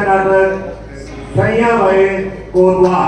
कर्नाटक सैया भाई कोटवा।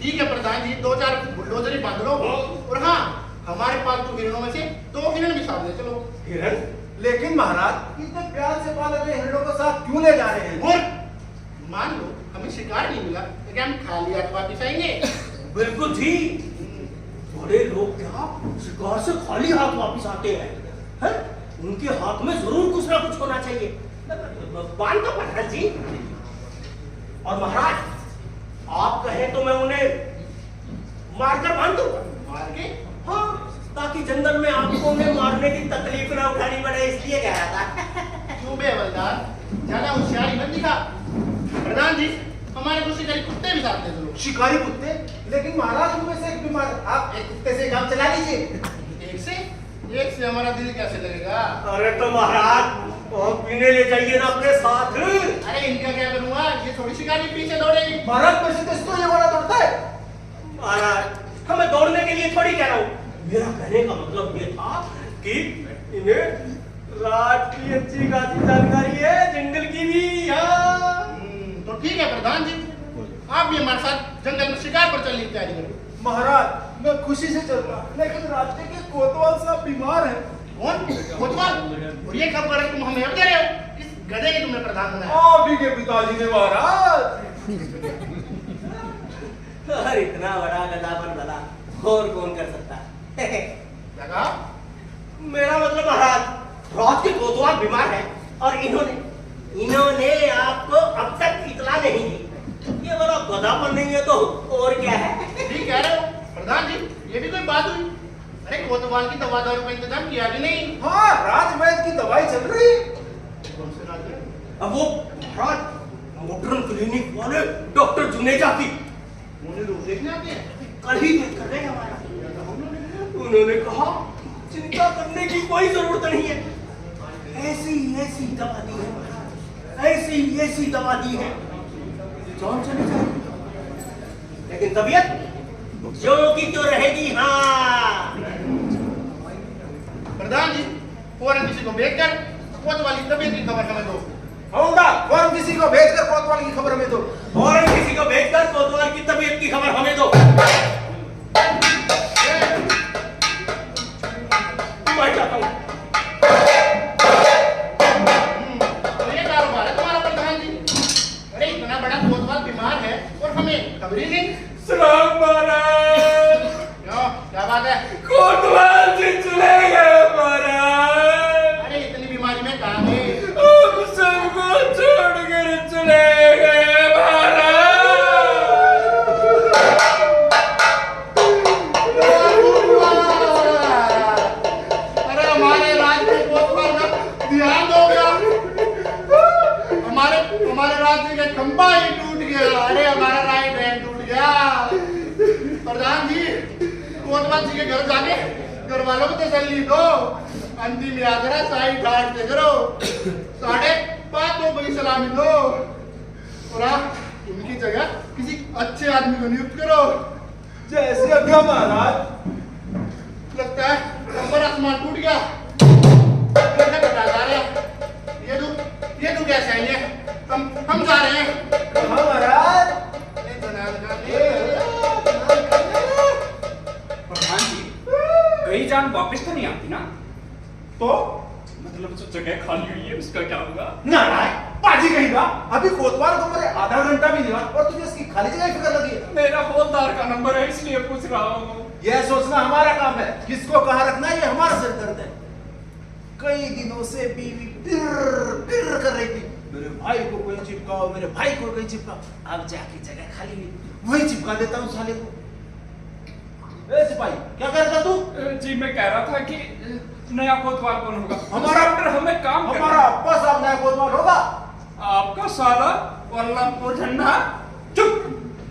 ठीक है प्रधान जी, 2-4 बुलडोजर ही बांध लो। और हाँ, हमारे पालतू हिरणों में से 2 हिरण भी साथ ले चलो। हिरण? लेकिन महाराज इतने प्यार से पाले हुए हिरणों को साथ क्यों ले जा रहे हैं? और मान लो हमें शिकार नहीं मिला तो क्या हम खाली हाथ वापिस आएंगे? बिल्कुल जी, बड़े लोग क्या शिकार से खाली हाथ वापिस आते हैं? हैं? उनके हाथ में जरूर कुछ ना कुछ होना चाहिए। बांध दो प्रधान जी। और महाराज आप कहें तो मैं उन्हें मारकर बांध दूंगा। मार के? हाँ, ताकि जंगल में आपको उन्हें मारने की तकलीफ ना उठानी पड़े, इसलिए कह रहा था। क्यों बे हवलदार, ज्यादा होशियारी मत दिखा। प्रधान जी, हमारे को शिकारी कुत्ते भी साथ ले चलो। शिकारी कुत्ते? लेकिन महाराज उनमें से एक बीमार, आप एक कुत्ते से काम चला लीजिए। एक से हमारा दिल कैसे लगेगा? अरे तो महाराज और पीने ले जाइए ना अपने साथ। अरे इनका क्या करूंगा, ये थोड़ी शिकारी पीछे दौड़ेगी। महाराज पैसे तो ये वाला दौड़ता है। महाराज हमें दौड़ने के लिए थोड़ी कह रहा हूँ, मेरा कहने का मतलब ये था कि इन्हें रात की अच्छी खासी जानकारी है, जंगल की भी। तो ठीक है प्रधान जी, आप भी हमारे साथ जंगल में शिकार पर चलने की तैयारी करो। महाराज मैं खुशी से चल रहा, लेकिन राज्य के कोतवाल साहब बीमार हैं। कौन? कोतवाल? और ये खबर तुम हमें अब दे रहे हो? किस गधे ने तुम्हें प्रधान बनाया? आप ही के पिताजी ने महाराज। अरे इतना बड़ा गधापन भला और कौन कर सकता है? लगा? मेरा मतलब महाराज रात के कोतवाल बीमार है और इन्होंने आपको अब तक इतला नहीं दी। ये बड़ा गधापन नहीं है तो और क्या है? ठीक कह रहे हो प्रधान जी, ये भी कोई बात हुई? अरे कोतवाल की दवा दारू का इंतजाम किया भी नहीं। हाँ, राजवैद्य की दवाई चल रही है। कौन से राज है? अब वो महाराज मॉडर्न क्लिनिक वाले डॉक्टर जुनेजा की उन्हें लोग देखने आते हैं। कल ही देख कर रहे हैं हमारा। उन्होंने कहा चिंता करने की कोई जरूरत नहीं है, ऐसी दवा दी है महाराज, ऐसी दवा दी है जान चली जाएगी, लेकिन तबीयत जो की तो रहेगी। हाँ प्रधान जी, फौरन किसी को भेजकर कोतवाल की तबीयत की खबर हमें दो। होगा, फौरन किसी को भेजकर कोतवाल की खबर हमें दो। फौरन किसी को भेजकर कोतवाल की तबीयत की खबर हमें दो। मैं चाहता हूँ तो ये कारोबार है तुम्हारा प्रधान जी। अरे इतना बड़ा कोतवाल बीमार है और हमें खबर ही नहीं। सलाम महाराज। क्यों, क्या बात है? कोतवाल से चले गए महाराज। अरे इतनी बीमारी में कहाँ गए? हम सबको छोड़कर चले गए महाराज। अरे हमारे राज्य के कोतवाल का ध्यान दो क्या? हमारे राज्य का खंबा ही टूट गया। अरे हमारा राइट हैंड टूट गया। प्रधान जी, कोतवाल जी के घर जाके घर वालों को तसल्ली दो। अंतिम यात्रा साई घाट से करो, 5:30 बजे सलामी दो और आप उनकी जगह किसी अच्छे आदमी को नियुक्त करो। जैसे अभी महाराज। लगता है ऊपर आसमान टूट गया, कटा जा रहा है। ये तो कैसे आएंगे? हम जा रहे हैं। कहाँ महाराज? प्रधान जी, कई जान वापस तो नहीं आती ना? तो मतलब जो जगह खाली हुई है उसका क्या होगा? ना पाजी कहेगा। अभी कोतवाल को मेरे आधा घंटा भी नहीं हुआ और तुझे इसकी खाली जगह फिक्र लगी है। मेरा हवलदार का नंबर है इसलिए पूछ रहा हूँ। यह सोचना हमारा काम है, किसको कहाँ रखना है ये हमारा सिर दर्द है। कई दिनों से बीवी पिर कर रही थी, मेरे भाई को कोई चिपकाओ, मेरे भाई को कोई चिपकाओ। अब जाके जगह खाली हुई, वही चिपका देता हूँ साले को। ए सिपाही, क्या कर रहा था तू? जी मैं कह रहा था कि नया कोतवाल कौन होगा? हमारा डॉक्टर हमें काम करना हमारा अब्बा साहब नया कोतवाल होगा। आपका साला वल्लभपुर झंडा। चुप,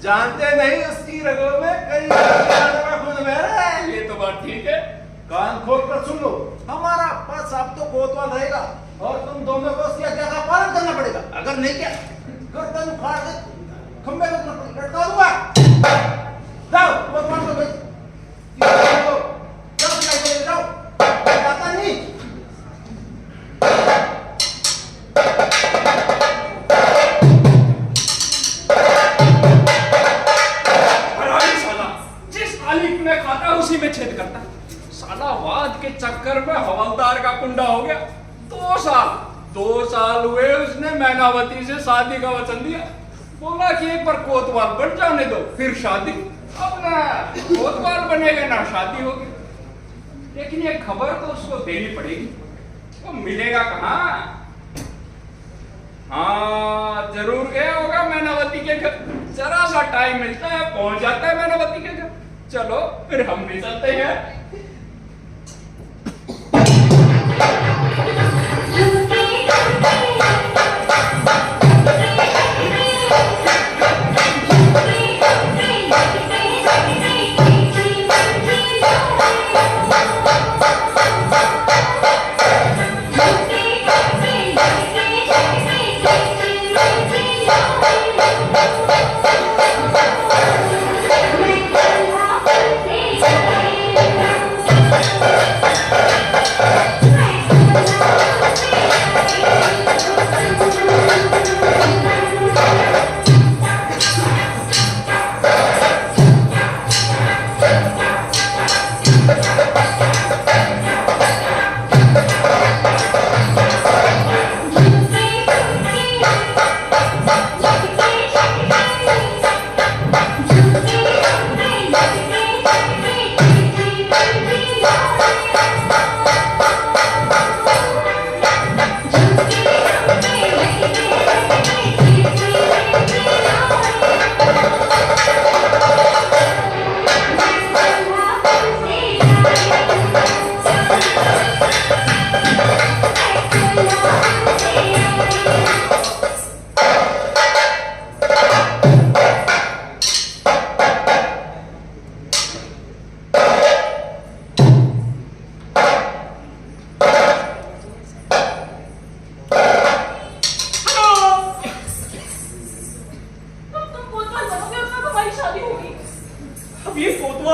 जानते नहीं उसकी रगों में कई खून बह रहा है। ये तो बात ठीक है। कान खोल कर सुन लो, हमारा अब्बा साहब तो कोतवाल रहेगा और तुम दोनों को उसकी आज्ञा का पालन करना पड़ेगा। अगर नहीं क्या गर्दन फाड़ के खंबे में लटका दूंगा। जाओ कोतवाल को भेज, जाओ, जाता नहीं। साला जिस थाली में खाता उसी में छेद करता। साला मैनावती से शादी का वचन दिया, बोला कि एक बार कोतवाल बन जाने दो फिर शादी। अब ना कोतवाल बनेगा ना शादी होगी, लेकिन ये खबर तो उसको देनी पड़ेगी। वो मिलेगा कहाँ? हाँ जरूर गया होगा मैनावती के घर, जरा सा टाइम मिलता है पहुंच जाता है मैनावती के घर। चलो फिर हम भी चलते हैं।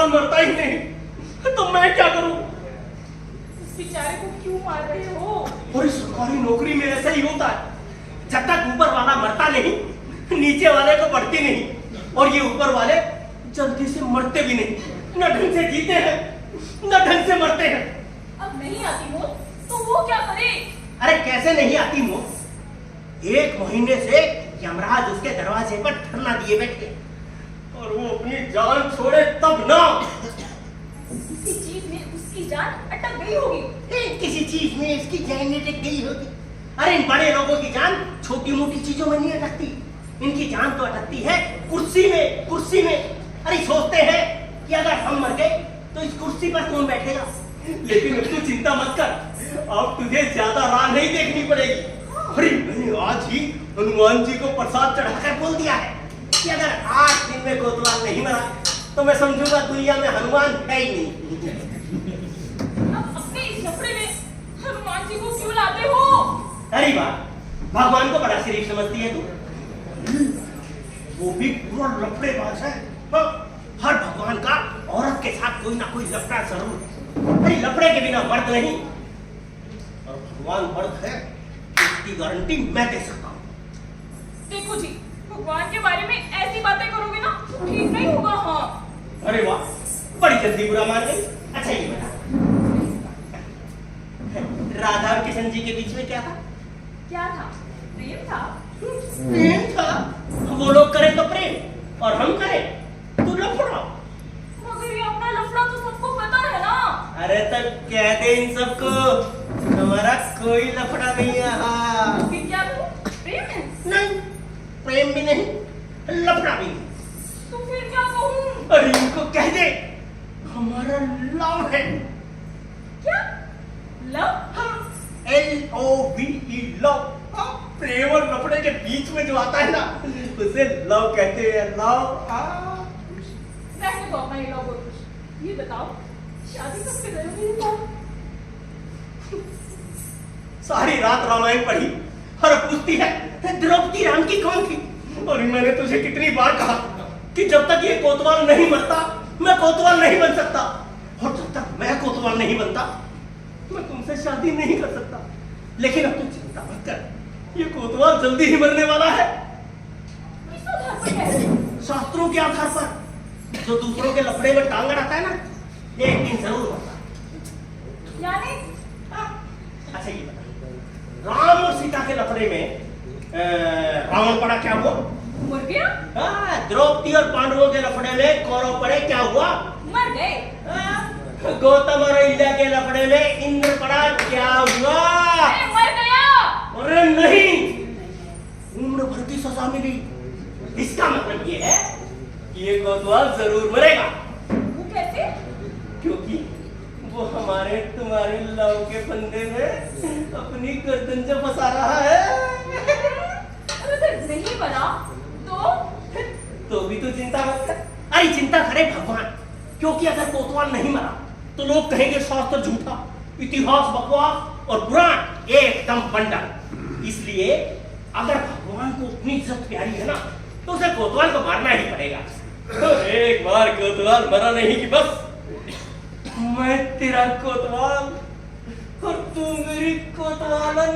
मरता ही नहीं तो मैं क्या करूं? उस बेचारे को क्यों मार रहे हो? और सरकारी नौकरी में ऐसा ही होता है, जब तक ऊपर वाला मरता नहीं नीचे वाले को बढ़ती नहीं, और ये ऊपर वाले जल्दी से मरते भी नहीं, न ढंग से जीते हैं न ढंग से मरते हैं। अब नहीं आती मौत तो वो क्या करे? अरे कैसे नहीं आती मौत? 1 महीने से यमराज उसके दरवाजे पर धरना दिए बैठे, और वो अपनी जान छोड़े तब ना। किसी चीज में उसकी जान अटक गई होगी। किसी चीज में इसकी जान अटक गई होगी। अरे इन बड़े लोगों की जान छोटी मोटी चीजों में नहीं अटकती, इनकी जान तो अटकती है कुर्सी में, कुर्सी में। अरे सोचते हैं कि अगर हम मर गए तो इस कुर्सी पर कौन बैठेगा। लेकिन अब तू चिंता मत कर, अब तुझे ज्यादा राह नहीं देखनी पड़ेगी। अरे मैंने आज ही हनुमान जी को प्रसाद चढ़ाकर बोल दिया है कि अगर 8 दिन में कोतवाल नहीं मरा तो मैं समझूंगा दुनिया में हनुमान है ही नहीं। अब अपने इस लफड़े में हनुमान जी को क्यों लाते हो? अरे वाह, भगवान को बड़ा शरीफ समझती है तू। वो भी पूरा लफड़ेबाज है। हाँ, हर भगवान का औरत के साथ कोई ना कोई लफड़ा जरूर है। अरे लफड़े के बिना मर्द नहीं, और भगवान मर्द है इसकी गारंटी मैं दे सकता हूँ। देखो जी, भगवान के बारे में ऐसी बातें करोगे ना ठीक नहीं होगा। हाँ अरे वाह, बड़ी जल्दी बुरा मान गई। अच्छा ये बता, राधा और किशन जी के बीच में क्या था? क्या था? प्रेम था। प्रेम था। वो लोग करें तो प्रेम और हम करें तो लफड़ा। मगर ये अपना लफड़ा तो सबको पता है ना। अरे तब कह दे इन सबको हमारा कोई लफड़ा नहीं है। हाँ। फिर क्या करूं? प्रेम है? नहीं, प्रेम भी नहीं, लफड़ा भी नहीं। तो फिर क्या कहूं? अरे इनको कह दे हमारा लव है। क्या? लव? हाँ, LOVE लव। हाँ, प्रेम और लफड़े के बीच में जो आता है ना उसे लव कहते हैं। लव। रहने दो अपना ये लव और कुछ। ये बताओ, शादी कब से करोगे ये बात? सारी रात रामायण पढ़ी और पूछती है द्रौपदी राम की कौन थी। और मैंने तुझे कितनी बार कहा कि जब तक ये कोतवाल नहीं मरता मैं कोतवाल नहीं बन सकता, और जब तक मैं कोतवाल नहीं बनता मैं तुमसे शादी नहीं कर सकता। लेकिन अब तू चिंता मत कर, ये कोतवाल जल्दी ही मरने वाला है। किस आधार पर कह रहे हो? शास्त्रों के आधार पर। जो दूसरों के लफड़े में टांग अड़ाता है ना, एक दिन जरूर मरता। यानी हाँ। अच्छा ये बता, राम और सीता के लफड़े में रावण पड़ा क्या हुआ? मर गया? द्रौपदी और पांडवों के लफड़े में कौरव पड़े क्या हुआ? मर गए? गौतम और अहिल्या के लफड़े में इंद्र पड़ा क्या हुआ? मर गया। अरे नहीं, उम्र भर की सजा मिली। इसका मतलब ये है कि ये कोतवाल जरूर मरेगा। वो कैसे? क्योंकि वो हमारे तुम्हारे लव के फंदे में अपनी गर्दन से फंसा रहा है। अगर नहीं मरा तो भी तो चिंता मत कर। अरे चिंता करे भगवान, क्योंकि अगर कोतवाल नहीं मरा तो लोग कहेंगे शास्त्र झूठा, इतिहास बकवास और पुराण एकदम बंडल। इसलिए अगर भगवान को अपनी इज्जत प्यारी है ना तो उसे कोतवाल को मारना ही पड़ेगा। तो एक बार कोतवाल मरा नहीं कि बस मैं तेरा कोतवाल और तू मेरी कोतवालन।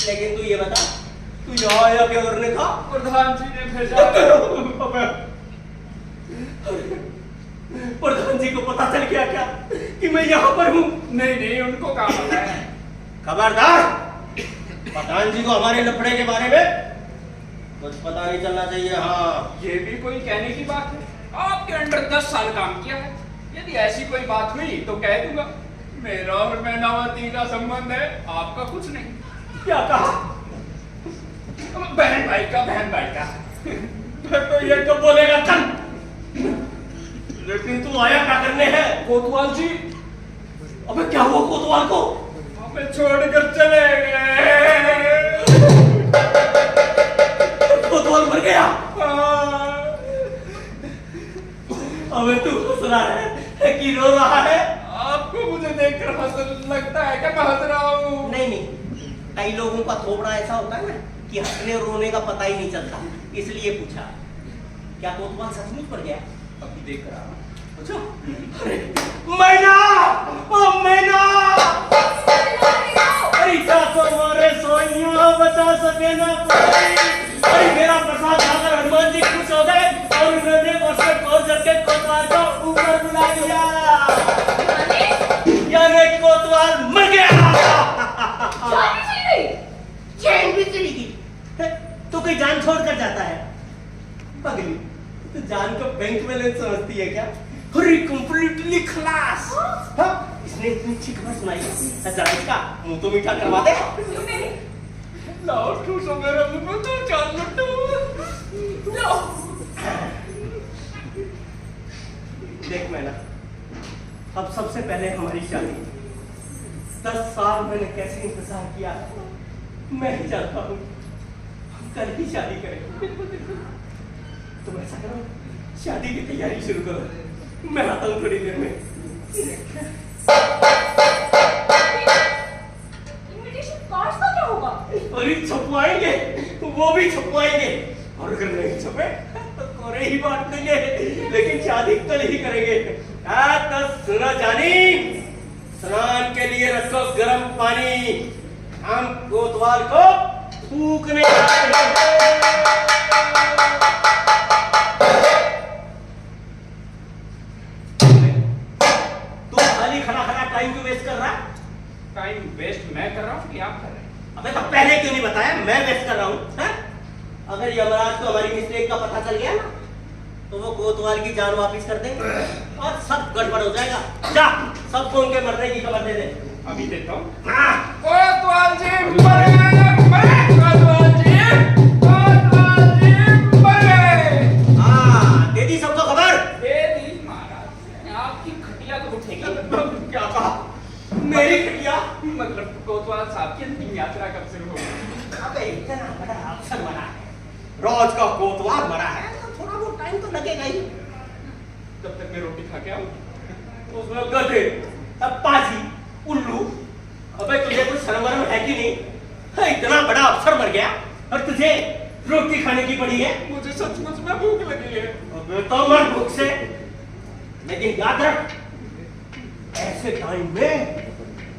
लेकिन तू ये बता, तू यहाँ आया क्या करने का? प्रधान जी ने भेजा। प्रधान जी को पता चल गया क्या कि मैं यहाँ पर हूँ? नहीं नहीं, उनको कहाँ पता है? खबरदार, प्रधान जी को हमारे लफड़े के बारे में कुछ पता नहीं चलना चाहिए। हाँ, ये भी कोई कहने की बात है? आपके अंडर 10 साल काम किया है। यदि ऐसी कोई बात हुई तो कह दूंगा। मेरा और मैनावती का संबंध है, आपका कुछ नहीं। क्या कहा? बहन भाई का, बहन भाई का। तो ये तो बोलेगा चल, लेकिन तू आया क्या करने है? कोतवाल जी। अबे क्या हुआ कोतवाल को? हमें छोड़कर चले गए। कोतवाल मर गया? हाँ। अबे तू हंस रहा है कि रो रहा है? आपको मुझे देखकर हंस लगता है क्या मैं हंस रहा हूँ? नहीं नहीं, कई लोगों का थोपड़ा ऐसा होता है ना कि हंसने और रोने का पता ही नहीं चलता, इसलिए पूछा। क्या कोतवाल सचमुच मर गया? अभी देख रहा हूँ। अच्छा, मैना, ओ मैना, अरे क्या तुम्हारे सोइयों बचा सके ना कोई। अरे मेरा प्रसाद खाकर हनुमान जी खुश हो गए और उन्होंने वर्षे खोज करके कोतवाल को ऊपर बुला लिया। यानी कोतवाल मर गया। चैन भी चली गई। तो कोई जान छोड़ कर जाता है? पगली, तो जान को बैंक बैलेंस समझती है क्या? अरे कंप्लीटली खलास। हाँ, इसने इतनी अच्छी खबर सुनाई है, जरा इसका मुंह तो मीठा करवा दे। लाओ ठूस मेरा मुंह तो चाल लट्टू। लाओ। देख मैना, अब सबसे पहले हमारी शादी। 10 साल मैंने कैसे इंतजार किया मैं ही जानता हूँ। हम कल ही शादी करेंगे। तुम ऐसा करो, शादी की तैयारी शुरू करो। मैं आता हूँ थोड़ी देर में। इनविटेशन कार्ड्स का क्या होगा? अरे छपवाएंगे, वो भी छपवाएंगे, और अगर नहीं छपे तो कोरे ही बांट देंगे, लेकिन शादी कल ही करेंगे। तो सुनो जानी, स्नान के लिए रखो गर्म पानी, हम कोतवाल को फूकने आए हैं। तू खाली खड़ा खड़ा टाइम क्यों वेस्ट कर रहा है? टाइम वेस्ट मैं कर रहा हूँ कि आप कर रहे हैं? अबे तो पहले क्यों नहीं बताया? मैं वेस्ट कर रहा हूँ। अगर यमराज को हमारी मिस्टेक का पता चल गया ना, तो वो कोतवाल की जान वापस कर देंगे और सब गड़बड़ हो जाएगा। जा, सबको उनके मरने की खबर दे दे। अभी देता हूँ। हाँ, कोतवाल जी मर गए, कोतवाल जी मर गए। हाँ, दे दी सबको खबर। दे दी महाराज, आपकी खटिया तो उठेगी। क्या कहा? मेरी खटिया? मतलब कोतवाल साहब की अंतिम यात्रा कब शुरू होगी? अबे इतना बड़ा अफसर बना है, रोज का कोतवाल बना है, तो थोड़ा बहुत टाइम तो लगेगा ही। तब तक मैं रोटी खा के आऊँ। उसमें गधे, अब पाजी, उल्लू, अबे तुझे कुछ शर्म वरम है कि नहीं? है, इतना बड़ा अफसर मर गया और तुझे रोटी खाने की पड़ी है? मुझे सचमुच में भूख लगी है। अबे तो मर भूख से, लेकिन याद रख, ऐसे टाइम में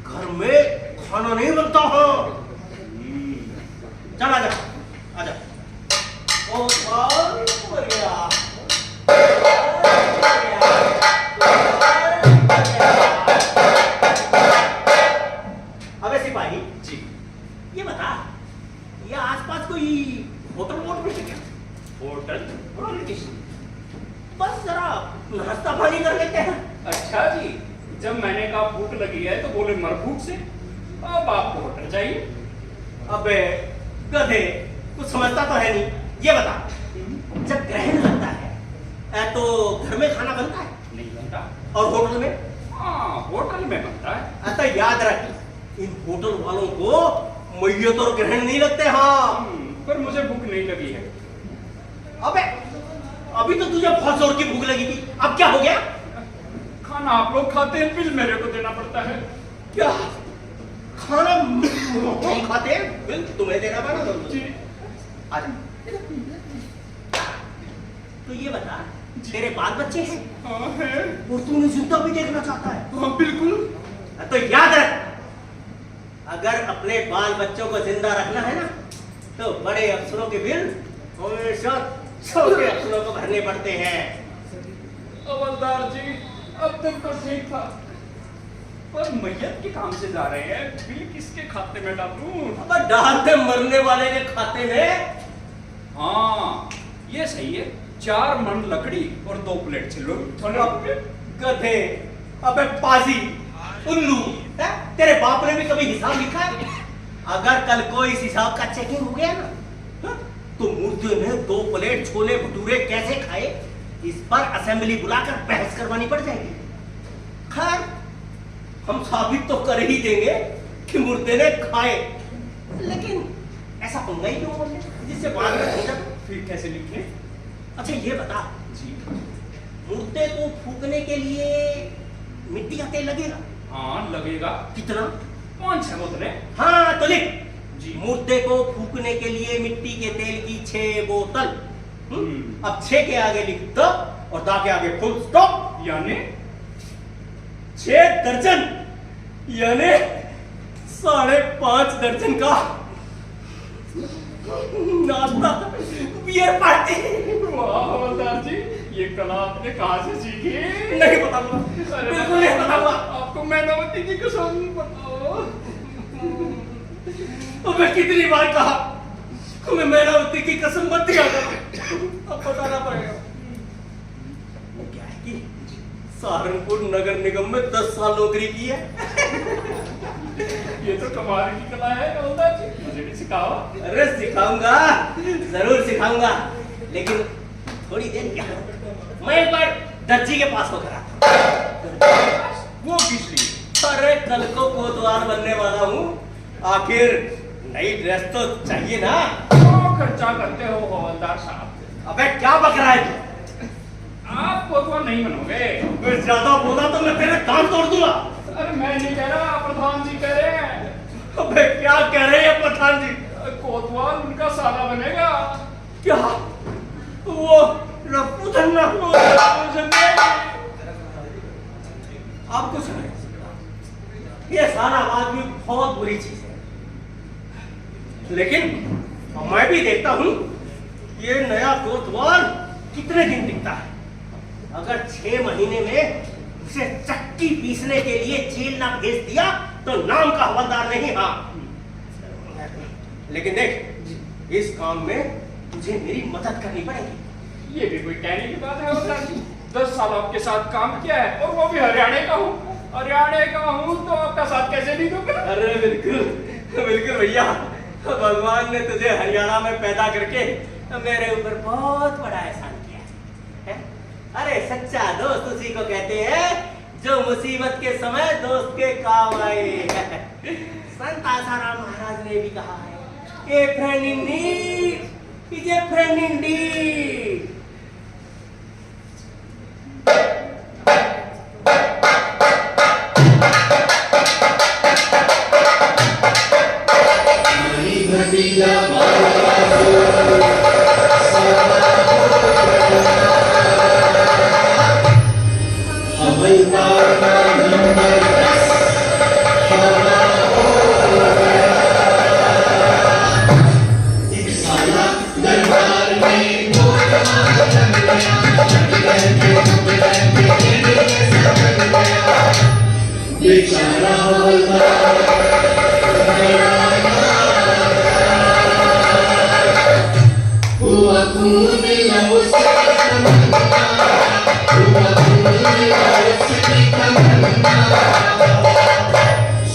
घर में खाना नहीं बनता हो। चल आजा, आजा। ओ वाह, मर गया। अबे सिपाही जी, ये बता, ये आसपास कोई होटल वोटल है क्या? होटल? बस जरा नाश्ता पानी कर लेते हैं। अच्छा जी, जब मैंने कहा भूख लगी है तो बोले मर भूख से। अब आपको होटल चाहिए? अबे गधे, कुछ समझता तो है नहीं। ये बता, जब ग्रहण लगता है तो घर में खाना बनता है नहीं बनता। और होटल में? हाँ, होटल में बनता है। तो याद रख, इन होटल वालों को मैयत और ग्रहण नहीं लगते। हाँ, पर मुझे भूख नहीं लगी है। अबे अभी तो तुझे बहुत जोर की भूख लगी थी, अब क्या हो गया? खाना आप लोग खाते हैं, बिल मेरे को देना पड़ता है। क्या खाना हम खाते हैं, बिल तुम्हें देना पड़ा? जी। आजा। तो ये बता, तेरे बाल बच्चे हैं हाँ है। और तू उन्हें जिंदा भी देखना चाहता है? हाँ बिल्कुल। तो याद रख, अगर अपने बाल बच्चों को जिंदा रखना है ना, तो बड़े अफसरों के बिल हमेशा छोटे अफसरों को भरने पड़ते हैं। हवलदार जी, अब तक तो ठीक था, पर मैयत के काम से जा रहे हैं, बिल किसके खाते में डालूं? अब डालते मरने वाले के खाते में। हाँ, ये सही है। 4 मन लकड़ी और 2 प्लेट छिलो छोले। गधे, अबे पाजी, उल्लू, तेरे बाप ने भी कभी हिसाब लिखा है? अगर कल को इस हिसाब का चेकिंग हो गया ना, तो मुर्दे ने 2 प्लेट छोले भटूरे कैसे खाए, इस पर असेंबली बुलाकर बहस करवानी पड़ जाएगी। खैर, हम साबित तो कर ही देंगे कि मुर्दे ने खाए, लेकिन ऐसा पंगा ही क्यों बोल रहे, जिससे बाद में समझा? फिर कैसे लिखे? अच्छा ये बता जी। मुर्दे को फूकने के लिए मिट्टी का तेल लगेगा? हाँ लगेगा। कितना? 5-6 बोतलें। हाँ तो लिख, जी। मुर्दे को फूकने के लिए मिट्टी के तेल की 6 बोतल। अब 6 के आगे लिख दो और दा के आगे फुल स्टॉप, यानी 6 दर्जन, यानी 5.5 दर्जन का नाश्ता, बियर पार्टी। वाह हवलदार जी, ये कला आपने कहाँ से सीखी? नहीं बताऊंगा, बिल्कुल नहीं बताऊंगा। आपको मैनावती की कसम बताओ। मैं कितनी बार कहा हमें मैनावती की कसम मत दिया करो, अब बताना पड़ेगा। क्या है कि सहारनपुर नगर निगम में 10 साल नौकरी की है। ये तो कमाल की कला है हवलदार जी, मुझे भी सिखाओ। अरे सिखाऊंगा, जरूर सिखाऊंगा, लेकिन थोड़ी देर क्या, मैं एक बार दर्जी के पास होकर आता हूं। वो किस लिए? अरे कल को कोतवाल बनने वाला हूँ, आखिर नई ड्रेस तो चाहिए ना। क्यों खर्चा करते हो हवलदार साहब? अबे क्या बक रहा है तू? आप कोतवाल नहीं बनोगे। अगर ज्यादा बोला तो मैं तेरे कान तोड़ दूंगा। अरे मैं नहीं कह रहा, प्रधान जी कह रहे हैं। अबे क्या कह रहे हैं प्रधान जी? कोतवाल उनका साला बनेगा। क्या वो रफ्फू धन्ना? आपको सुने, ये सारा आदमी बहुत बुरी चीज है, लेकिन मैं भी देखता हूं ये नया कोतवाल कितने दिन टिकता है। अगर 6 महीने में उसे चक्की पीसने के लिए जेल ना भेज दिया तो नाम का हवलदार नहीं। हाँ, लेकिन देख, इस काम में तुझे मेरी मदद करनी पड़ेगी। ये भी कोई कहने की बात है हवलदार जी? 10 साल आपके साथ काम किया है और वो भी हरियाणा का हूँ। हरियाणा का हूँ तो आपका साथ कैसे नहीं दूंगा? अरे बिल्कुल बिल्कुल भैया, भगवान ने तुझे हरियाणा में पैदा करके मेरे ऊपर बहुत बड़ा एहसान किया है। अरे सच्चा दोस्त उसी को कहते हैं जो मुसीबत के समय दोस्त के काम आए। संत आसाराम महाराज ने भी कहा है, ए friend in need is a friend Indeed.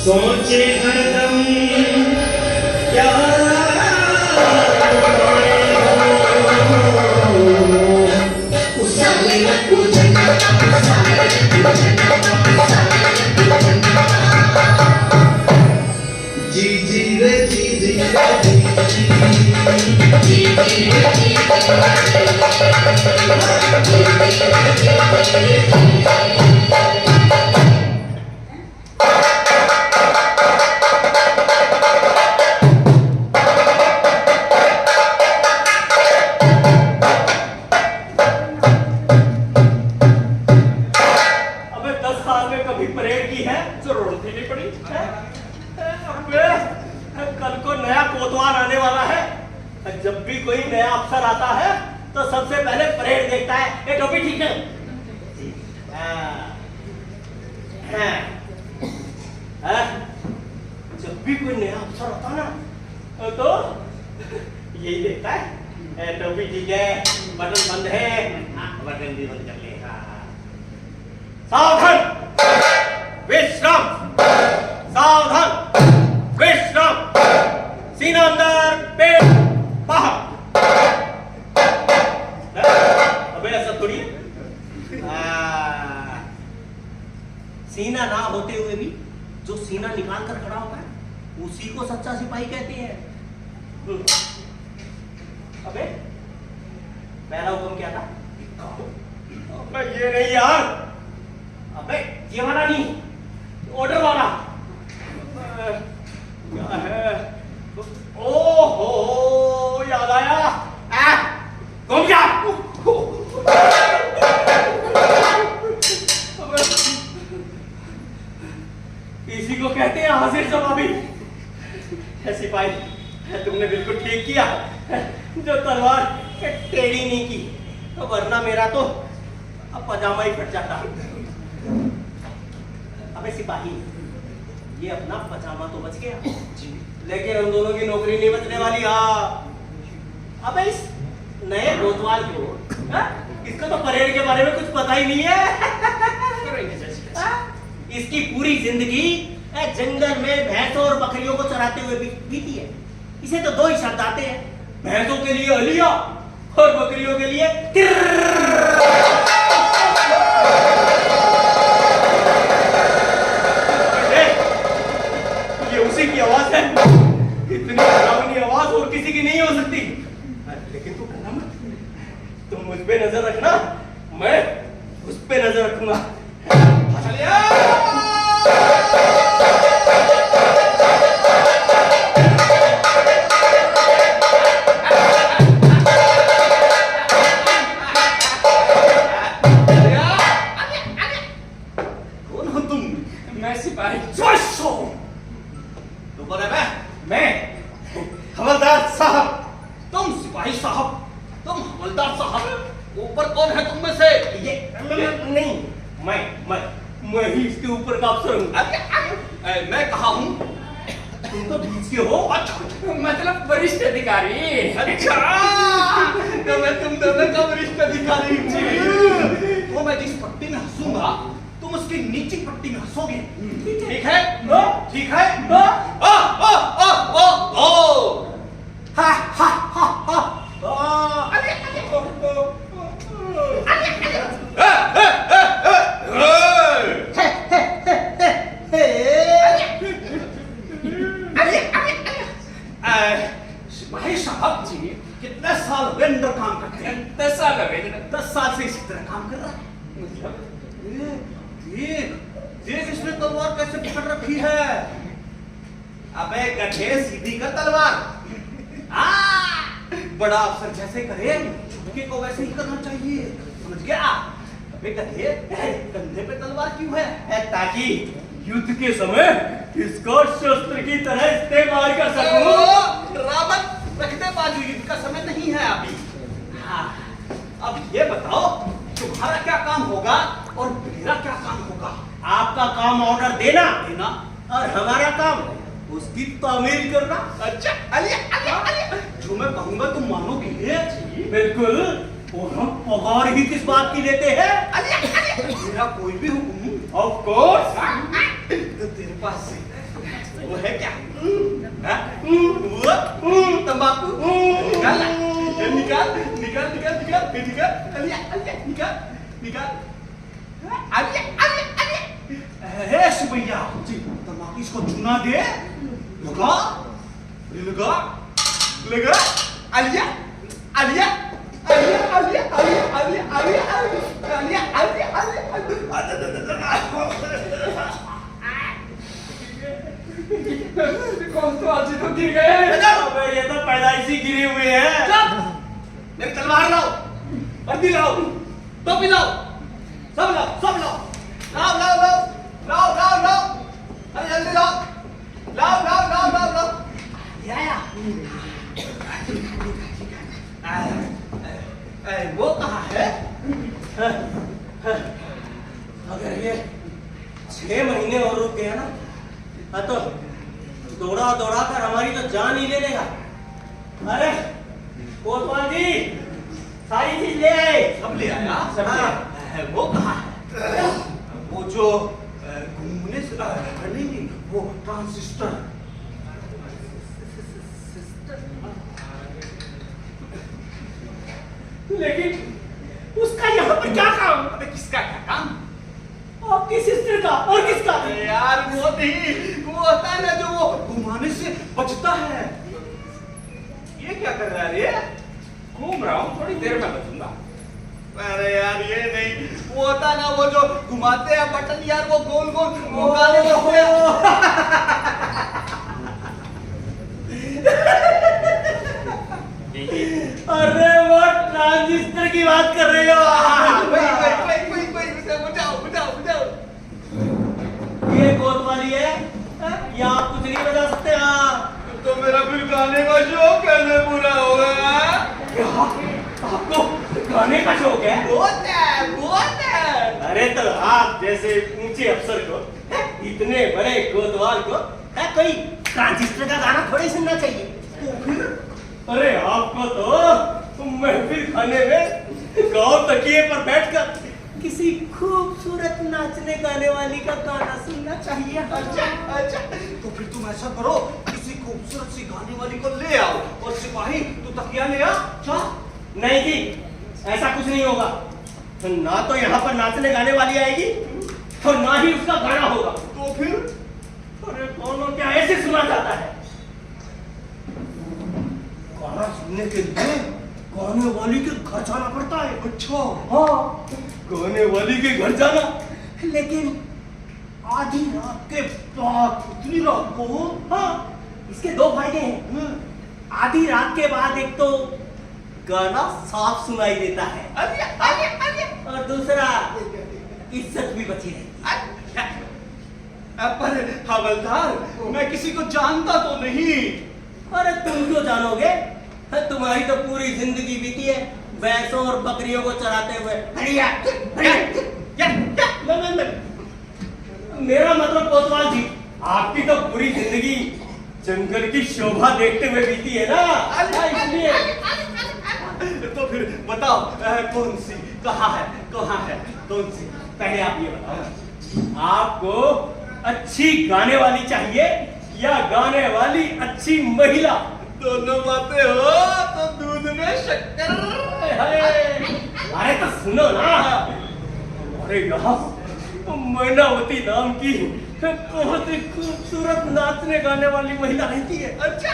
सोचे हरदम क्या जी जी रे जी जी जब भी कोई नया अफसर आता है तो सबसे पहले परेड देखता है। टोपी ठीक है? जब भी कोई नया अफसर आता ना तो यही देखता है, टोपी ठीक है, बटन बंद है, बटन भी बंद कर ले। सावधान, विश्राम, सावधान, विश्राम, सीना अंदर, पेट बाहर। अबे ऐसा थोड़ी है। सीना ना होते हुए भी जो सीना निकाल कर खड़ा होता है उसी को सच्चा सिपाही कहते हैं। अबे पहला हुक्म क्या था? अबे ये नहीं यार, अबे ये वाला नहीं, ऑर्डर वाला। क्या है? ओहो याद आया, घूम जा। इसी को कहते हैं हाजिर जवाबी। सिपाही तुमने बिल्कुल ठीक किया जो तलवार टेढ़ी नहीं की, तो वरना मेरा तो अब पजामा ही फट जाता। अबे सिपाही, ये अपना पजामा तो बच गया, लेकिन हम दोनों की नौकरी नहीं बचने वाली। अबे इस नए कोतवाल को, इसको तो परेड के बारे में कुछ पता ही नहीं है। इसकी पूरी जिंदगी जंगल में भैंसों और बकरियों को चराते हुए बीती है। इसे तो 2 ही शब्द आते हैं, भैंसों के लिए अलिया और बकरियों के लिए ये उसी की आवाज है। इतनी डरावनी आवाज और किसी की नहीं हो सकती। लेकिन तू डरना मत, तुम मुझ पे नजर रखना, मैं उस पे नजर रखूंगा। कौन हो तुम? मैं सिपाही। तो बोले मैं हवलदार साहब, तुम सिपाही साहब, तुम हवलदार साहब, ऊपर कौन है तुम में से? ये नहीं, मैं ही इसके ऊपर का अफसर हूँ। मैं कहा हूँ? तुम तो बीच के हो। अच्छा, मतलब वरिष्ठ अधिकारी। अच्छा, तो मैं तुम दोनों का वरिष्ठ अधिकारी हूँ। तो मैं जिस पट्टी में हंसूंगा, तुम उसकी नीची पट्टी में हंसोगे। ठीक है? ठीक है? ओ ओ ओ ओ ओ हा हा हा हा। सिपाही साहब जी, कितने साल हो गए अंदर काम करते हैं? 10 साल हो गए। 10 साल से इसी तरह काम कर रहा है। देख देख इसने तलवार कैसे पकड़ रखी है। अबे गधे, सीधी कर तलवार। बड़ा अफसर जैसे करे, छुटके को वैसे ही करना चाहिए, समझ गया? अबे गधे, कंधे पे तलवार क्यों है? ताकि युद्ध के समय इसको शस्त्र की तरह इस्तेमाल कर सकूं। रावत रखते बाजू, युद्ध का समय नहीं है अभी। हाँ, अब ये बताओ, तुम्हारा क्या काम होगा और मेरा क्या काम होगा? आपका काम ऑर्डर देना और हमारा काम उसकी तामील करना। अच्छा, जो मैं कहूंगा तुम मानोगे? बिल्कुल। और हम पगार ही किस बात की लेते हैं? मेरा कोई भी हुक्म, ऑफ कोर्स, तो तेरे पास वो है क्या? तंबाकू? निकाल निकाल निकाल निकाल निकाल निकाल निकाल निकाल। सुबैया, तंबाकू इसको चुना दे, लगा लगा लगा। आलिया आलिया आलिया आलिया आलिया आलिया आलिया आलिया कौन तो आज तो गिर गए। ये तो पैदाइशी गिरे हुए हैं। मेरी तलवार लाओ, बंदी लाओ, टोपी लाओ, सब लाओ, सब लाओ, लाओ लाओ लाओ लाओ लाओ लाओ, अरे जल्दी लाओ, लाओ लाओ लाओ लाओ लाओ। वो कहाँ है? अगर ये 6 महीने और रुक गया ना, तो दौड़ा दौड़ा कर हमारी तो जान ही ले लेगा। अरे कोतवाल जी, सारी चीज ले आए। सब ले आया? सब ले आया। वो कहाँ है? वो जो घूमने से नहीं, वो ट्रांसिस्टर। लेकिन उसका यहाँ पर क्या काम? अबे किसका क्या काम? आपकी सिस्टर का। और किसका? यार वो नहीं, वो होता है ना जो वो घुमाने से बचता है। ये क्या कर रहा है रे? घूम रहा हूँ, थोड़ी देर में बचूंगा। अरे यार ये नहीं, वो होता ना वो जो घुमाते हैं बटन यार, वो गोल गोल वो गाने लगते हैं। अरे वो ट्रांजिस्टर की बात कर रहे हो? बुझाओ बुझाओ बुझाओ। ये कोतवाली है या आप कुछ नहीं बजा सकते? तो मेरा फिर गाने का शौक कैसे पूरा होगा? आपको गाने का शौक है? बहुत है। अरे तो आप जैसे ऊंचे अफसर को, इतने बड़े कोतवाल को कोई ट्रांजिस्टर का गाना थोड़ी सुनना चाहिए। तो फिर अरे आपको तो महफिल खाने में गाँव तकिए पर बैठकर किसी खूबसूरत नाचने गाने वाली का गाना सुनना चाहिए। अच्छा अच्छा, तो फिर तुम ऐसा करो, किसी खूबसूरत सी गाने वाली को ले आओ और सिपाही तू तकिया ले आ। नहीं जी, ऐसा कुछ नहीं होगा। तो ना तो यहाँ पर नाचने गाने वाली आएगी और ना ही उसका गाना होगा। तो फिर अरे कौन क्या ऐसे सुना जाता है? गाना सुनने के लिए गाने वाली के घर जाना पड़ता है। अच्छा, हाँ, गाने वाली के घर जाना, लेकिन आधी रात के बाद। इतनी रात को? हाँ, इसके दो फायदे हैं। आधी रात के बाद एक तो गाना साफ सुनाई देता है, और दूसरा इज्जत भी बची रहती है। पर हवलदार, मैं किसी को जानता तो नहीं। अरे तुम क्यों जानोगे? तुम्हारी तो पूरी जिंदगी बीती है भैंसों और बकरियों को चराते हुए। हरिया, मेरा मतलब कोतवाल जी, आपकी तो पूरी जिंदगी जंगल की शोभा देखते हुए बीती है ना, इसलिए। तो फिर बताओ, कौन सी, कहाँ है कौन सी? पहले आप ये बताओ, आपको अच्छी गाने वाली चाहिए या गाने वाली अच्छी महिला? दोनों बातें हो तो दूध में शक्कर। अरे तो सुनो ना, अरे यहाँ मैनावती नाम की बहुत ही खूबसूरत नाचने गाने वाली महिला रहती है। अच्छा,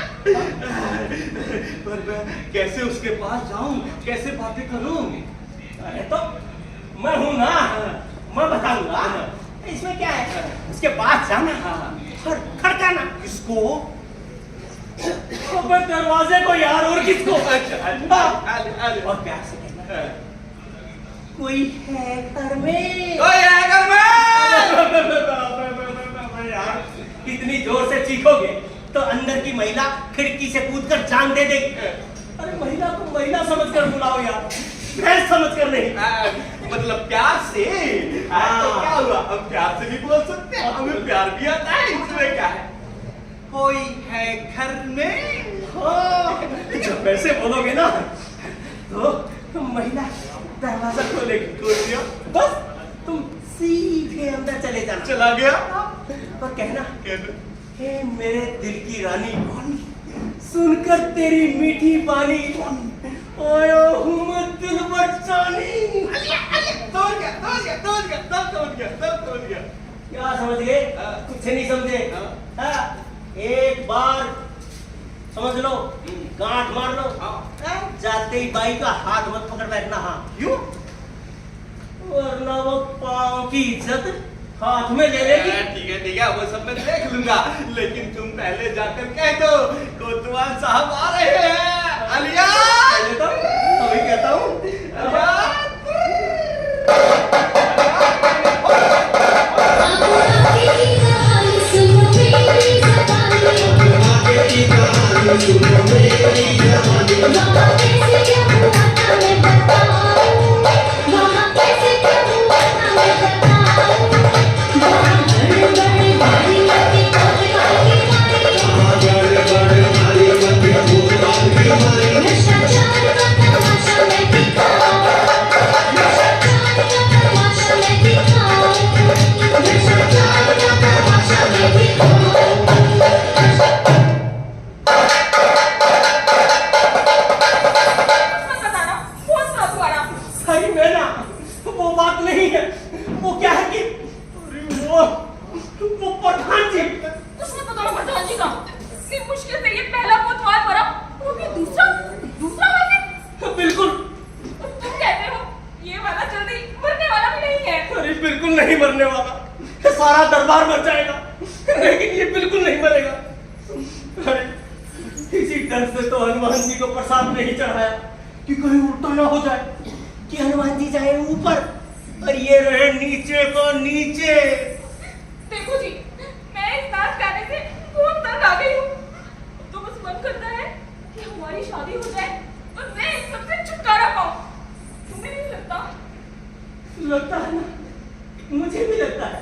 पर मैं कैसे उसके पास जाऊं, कैसे बातें करूं? अरे तो मैं हूं ना, मैं बताऊंगा। इसमें क्या है, उसके पास जाना और खड़काना। किसको? अबे दरवाजे को यार, और किसको? और प्यार से कहना, कोई है घर में? कोई है घर में? यार, इतनी जोर से चीखोगे तो अंदर की महिला खिड़की से कूदकर जान दे देगी। अरे महिला को महिला समझकर बुलाओ यार, भैंस समझकर नहीं। मतलब प्यार से। तो क्या हुआ, हम प्यार से भी बोल सकते हैं, हमें प्यार भी आता है, इसमें क्या है? कोई है घर में? हाँ, जब वैसे बोलोगे ना तो महिला दरवाजा खोलेगी। खोल दिया, बस तुम सीधे अंदर चले जाना। चला गया और कहना, कहना, हे मेरे दिल की रानी, सुनकर तेरी मीठी बानी आया हूँ मैं दिल बचानी। तोड़ गया। क्या समझ गए? कुछ नहीं समझे? हाँ, एक बार समझ लो, गांठ मार लो, जाते ही बाई का हाथ मत पकड़ बैठना। हाँ, क्यों? वरना वो पाँव की इज्जत हाथ में ले लेगी। ठीक है, वो सब मैं देख लूंगा, लेकिन तुम पहले जाकर कह दो कोतवाल साहब आ रहे हैं। अलिया, तो अभी कहता हूँ। नहीं मरने वाला, सारा दरबार मर जाएगा, लेकिन ये बिल्कुल नहीं मरेगा। अरे इसी डर से तो हनुमान जी को प्रसाद नहीं चढ़ाया कि कहीं उल्टा ना हो जाए, कि हनुमान जी जाए ऊपर और ये रहे नीचे को नीचे। देखो जी, मैं इस नाच गाने से बहुत तंग आ गई हूँ। तो बस मन करता है कि हमारी शादी हो जाए और मैं इन सबसे छुटकारा पाऊँ। तुम्हें नहीं लगता? लगता है ना, मुझे भी लगता है,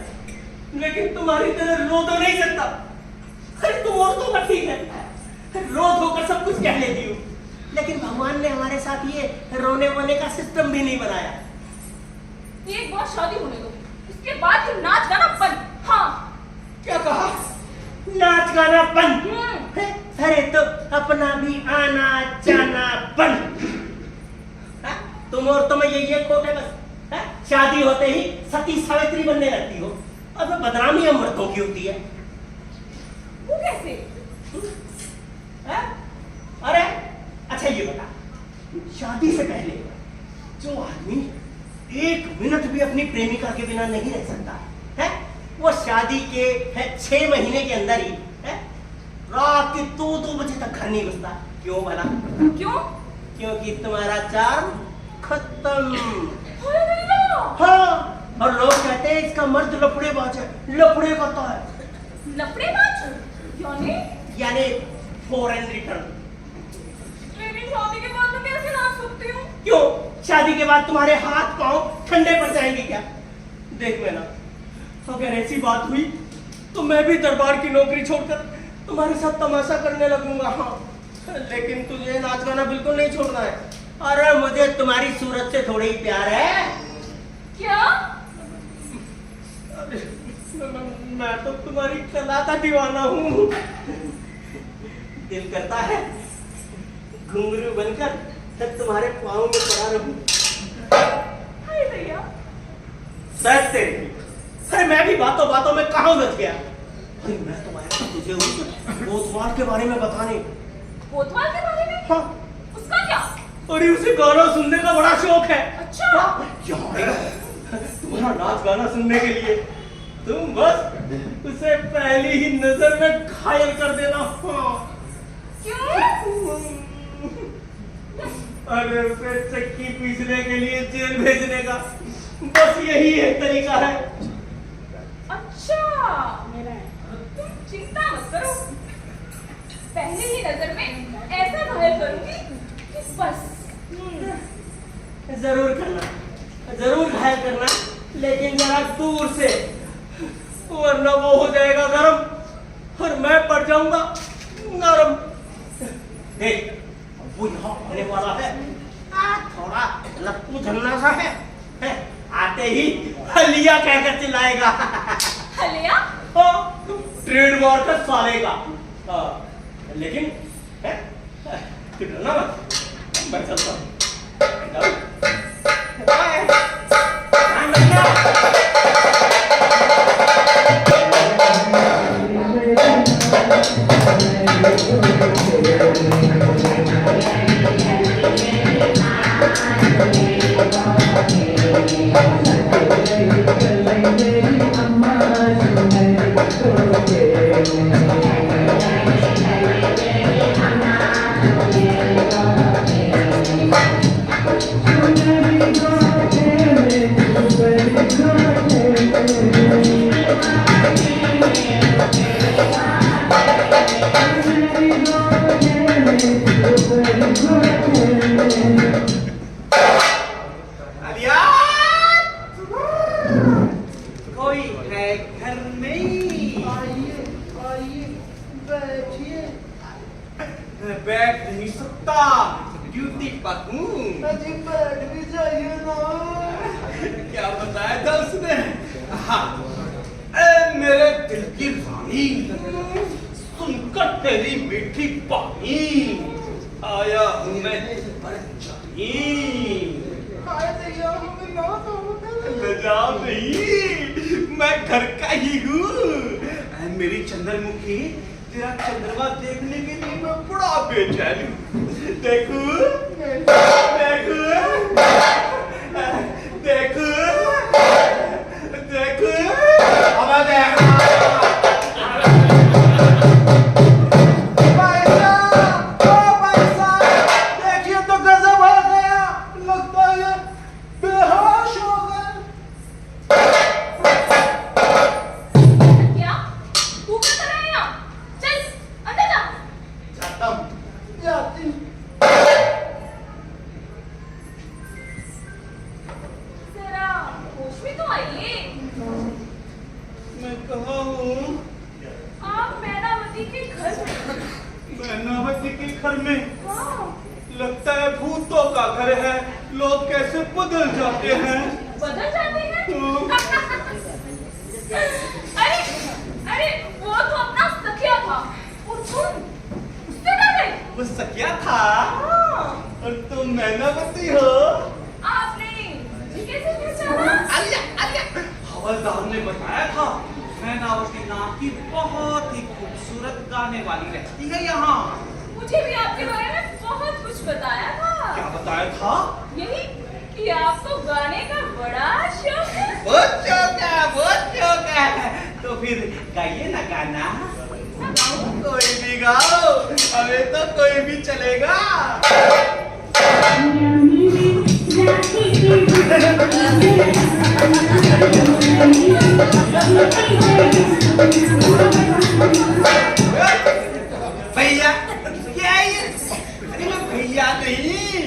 लेकिन तुम्हारी तरह रो तो नहीं सकता। अरे तुम और तो ठीक है, रो धोकर सब कुछ कह लेती हो, लेकिन भगवान ने हमारे साथ ये रोने वोने का सिस्टम भी नहीं बनाया। एक बार शादी होने दो, इसके बाद फिर नाच गाना बंद। हाँ, क्या कहा? नाच गाना बंद? अरे तो अपना भी आना जाना बंद। तुम और तुम्हें ये खोट है बस। शादी होते ही सती सावित्री बनने लगती हो। अब बदनामी हम मर्दों की होती है। वो कैसे? अरे अच्छा ये बता, शादी से पहले जो आदमी 1 मिनट भी अपनी प्रेमिका के बिना नहीं रह सकता है, वो शादी के 6 महीने के अंदर ही है रात के 2-2 बजे तक घर नहीं घुसता। क्यों भला? क्यों? क्योंकि तुम्हारा चार्म खत्म। अरे भैया! हाँ, और लोग कहते हैं इसका मर्द लफड़ेबाज है, लफड़े करता है। लफड़ेबाज? यानी फॉरेन रिटर्न। लेकिन शादी के बाद मैं कैसे नाच सकती हूँ? क्यों? शादी के बाद तुम्हारे हाथ पांव ठंडे पड़ जाएंगे क्या? देख मैना, अगर ऐसी बात हुई तो मैं भी दरबार की नौकरी छोड़कर तुम्हारे साथ तमाशा करने लगूंगा। हाँ, लेकिन तुझे नाच गाना बिल्कुल नहीं छोड़ना है। अरे मुझे तुम्हारी सूरत से थोड़ा ही प्यार है। क्या? अरे, मैं तो तुम्हारी कला का दीवाना हूँ। दिल करता है घुंघरू बनकर तुम्हारे पाँव में पड़ा रहूं। हाय भैया! सच तेरी। अरे मैं भी बातों बातों में कहाँ उलझ गया। अरे मैं तो आया था तुझे उस कोतवाल के बारे में बताने। कोतवाल के बारे में? हाँ। उसका क्या? अरे उसे गाना सुनने का बड़ा शौक है। अच्छा। क्या आएगा तुम्हारा नाच गाना सुनने के लिए। तुम बस उसे पहली ही नजर में घायल कर देना। क्यों? अरे उसे चक्की पीसने के लिए जेल भेजने का बस यही एक तरीका है। अच्छा, तुम चिंता मत करो, पहले ही नजर में ऐसा घायल करूंगी कि बस। जरूर करना, जरूर घायल करना, लेकिन जरा दूर से, वरना वो हो जाएगा गरम और मैं पड़ जाऊंगा नरम। देख, वो यहाँ आने वाला है। थोड़ा लप्पू झन्ना सा है। आते ही हलिया कहकर चिल्लाएगा। हलिया? ट्रेड मार्कर साले का। लेकिन तू डरना मत, मैं चलता हूँ। बाय। ध्यान रखना। कोई है घर में? आइए आइए बैठिए। बैठ नहीं सकता, ड्यूटी पर हूँ। अजी बैठ भी जाइए ना। क्या बताया था उसने? हाँ, मेरे दिल की रानी, सुनकर तेरी मीठी पानी आया हूँ मैं पर चाहिए। लजाओ नहीं, मैं घर का ही हूँ। मेरी चंद्रमुखी, तेरा चंद्रमा देखने के लिए मैं बड़ा बेचैन हूँ। देखो देखो देखो देखो, अब देखना। घर में लगता है भूतों का घर है। लोग कैसे बदल जाते हैं। बदल जाते हैं? अरे अरे वो तो अपना सखिया था। और तुम उससे डर गए? वो सखिया था और तुम मैनावती हो। आपने कैसे पहचाना? हवलदार ने बताया था मैनावती नाम की बहुत ही खूबसूरत गाने वाली रहती है यहाँ। मुझे भी आपके बारे में बहुत कुछ बताया था। क्या बताया था? यही कि आपको गाने का बड़ा शौक है। बहुत शौक है। तो फिर गाइए ना गाना। कोई भी गाओ, हमें तो कोई भी चलेगा। भैया क्या है ये? अरे मैं भैया नहीं,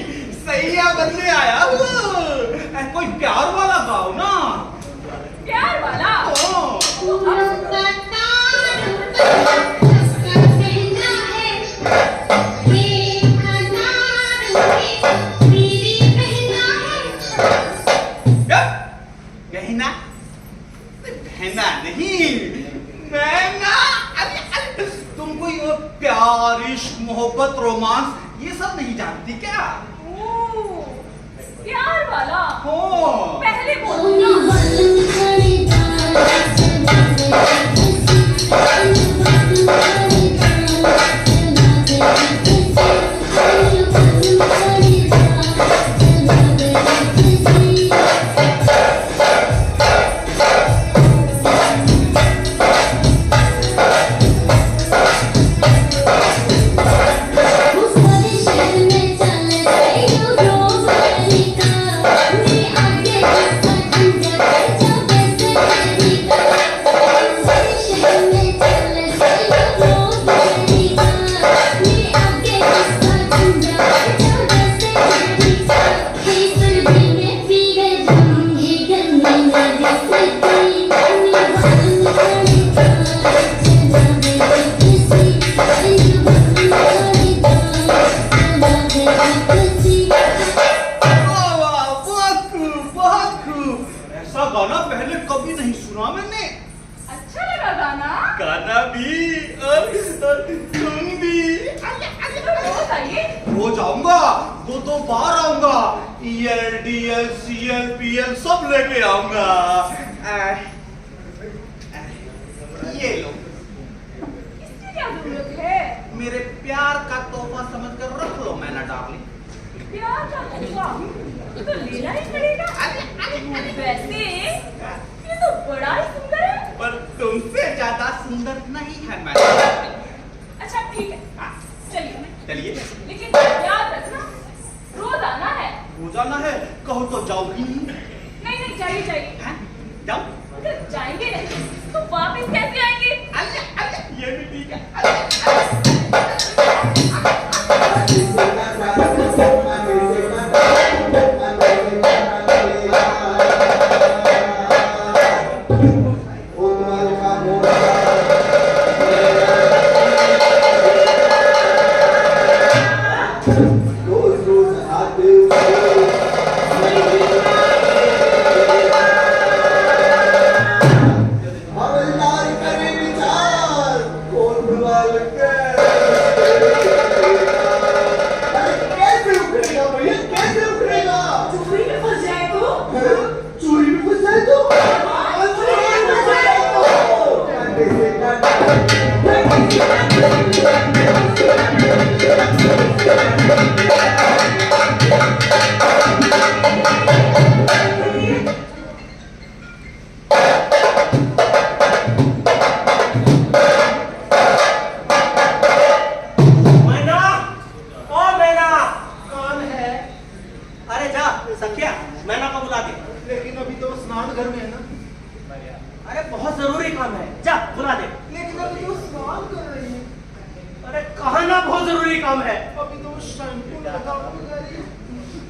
सैया बनने आया हूँ। कोई प्यार वाला गाओ ना। प्यार वाला? ओ, तो अब गहना? गहना नहीं, मैना। अरे तुम कोई प्यार, इश्क, मोहब्बत, रोमांस ये सब नहीं जानती क्या? ओह, प्यार वाला? हो। पहले बोलो दो बार आऊंगा। EL, DL, CL, PL सब लेके आऊंगा। ये लो। इसकी क्या जरूरत है? मेरे प्यार का तोहफा समझकर रख लो मैना डार्लिंग। प्यार का तोहफा तो लेना ही पड़ेगा। वैसे ये तो बड़ा ही सुंदर है। पर तुमसे ज्यादा सुंदर नहीं है मैना। अच्छा ठीक है, चलिए चलिए। लेकिन याद रखना रोज आना है। रोज आना है? कहो तो जाऊंगी। नहीं नहीं, चाहिए चाहिए। जाओ। अगर जाएंगे नहीं तो वापस कैसे आएंगे? ये भी ठीक है।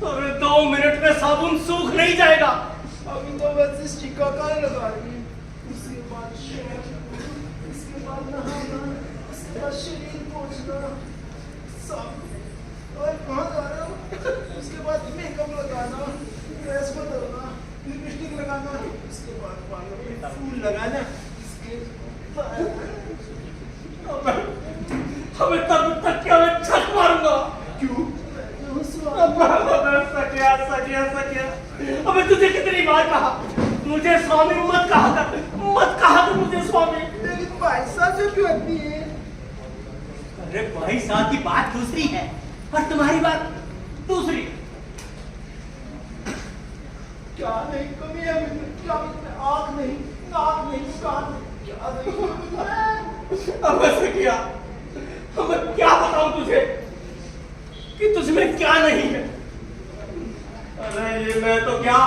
अरे 2 मिनट में साबुन सूख नहीं जाएगा। अभी तो बस स्टिका का लगा रही है। उसके बाद इसके बाद नहाना, उसके बाद शरीर पोंछना, और कहाँ जा रहे हो? उसके बाद मेकअप लगाना, ड्रेस बदलना, लिपस्टिक लगाना, उसके बाद बालों में फूल लगाना, हमें तब तक क्या मैं छक मारूंगा। क्यों? अबे तुझे कितनी बार कहा मुझे स्वामी मत कहा कर मुझे स्वामी। लेकिन भाई साहब जो क्यों आती है? अरे भाई साहब की बात दूसरी है। और तुम्हारी बात दूसरी। क्या नहीं कमी है मुझे, क्या आँख नहीं, नाक नहीं, कान नहीं, क्या नहीं। अब ऐसे किया, अब मैं क्या बताऊं तुझे कि तुझमें क्या नहीं है। अरे ये मैं तो क्या,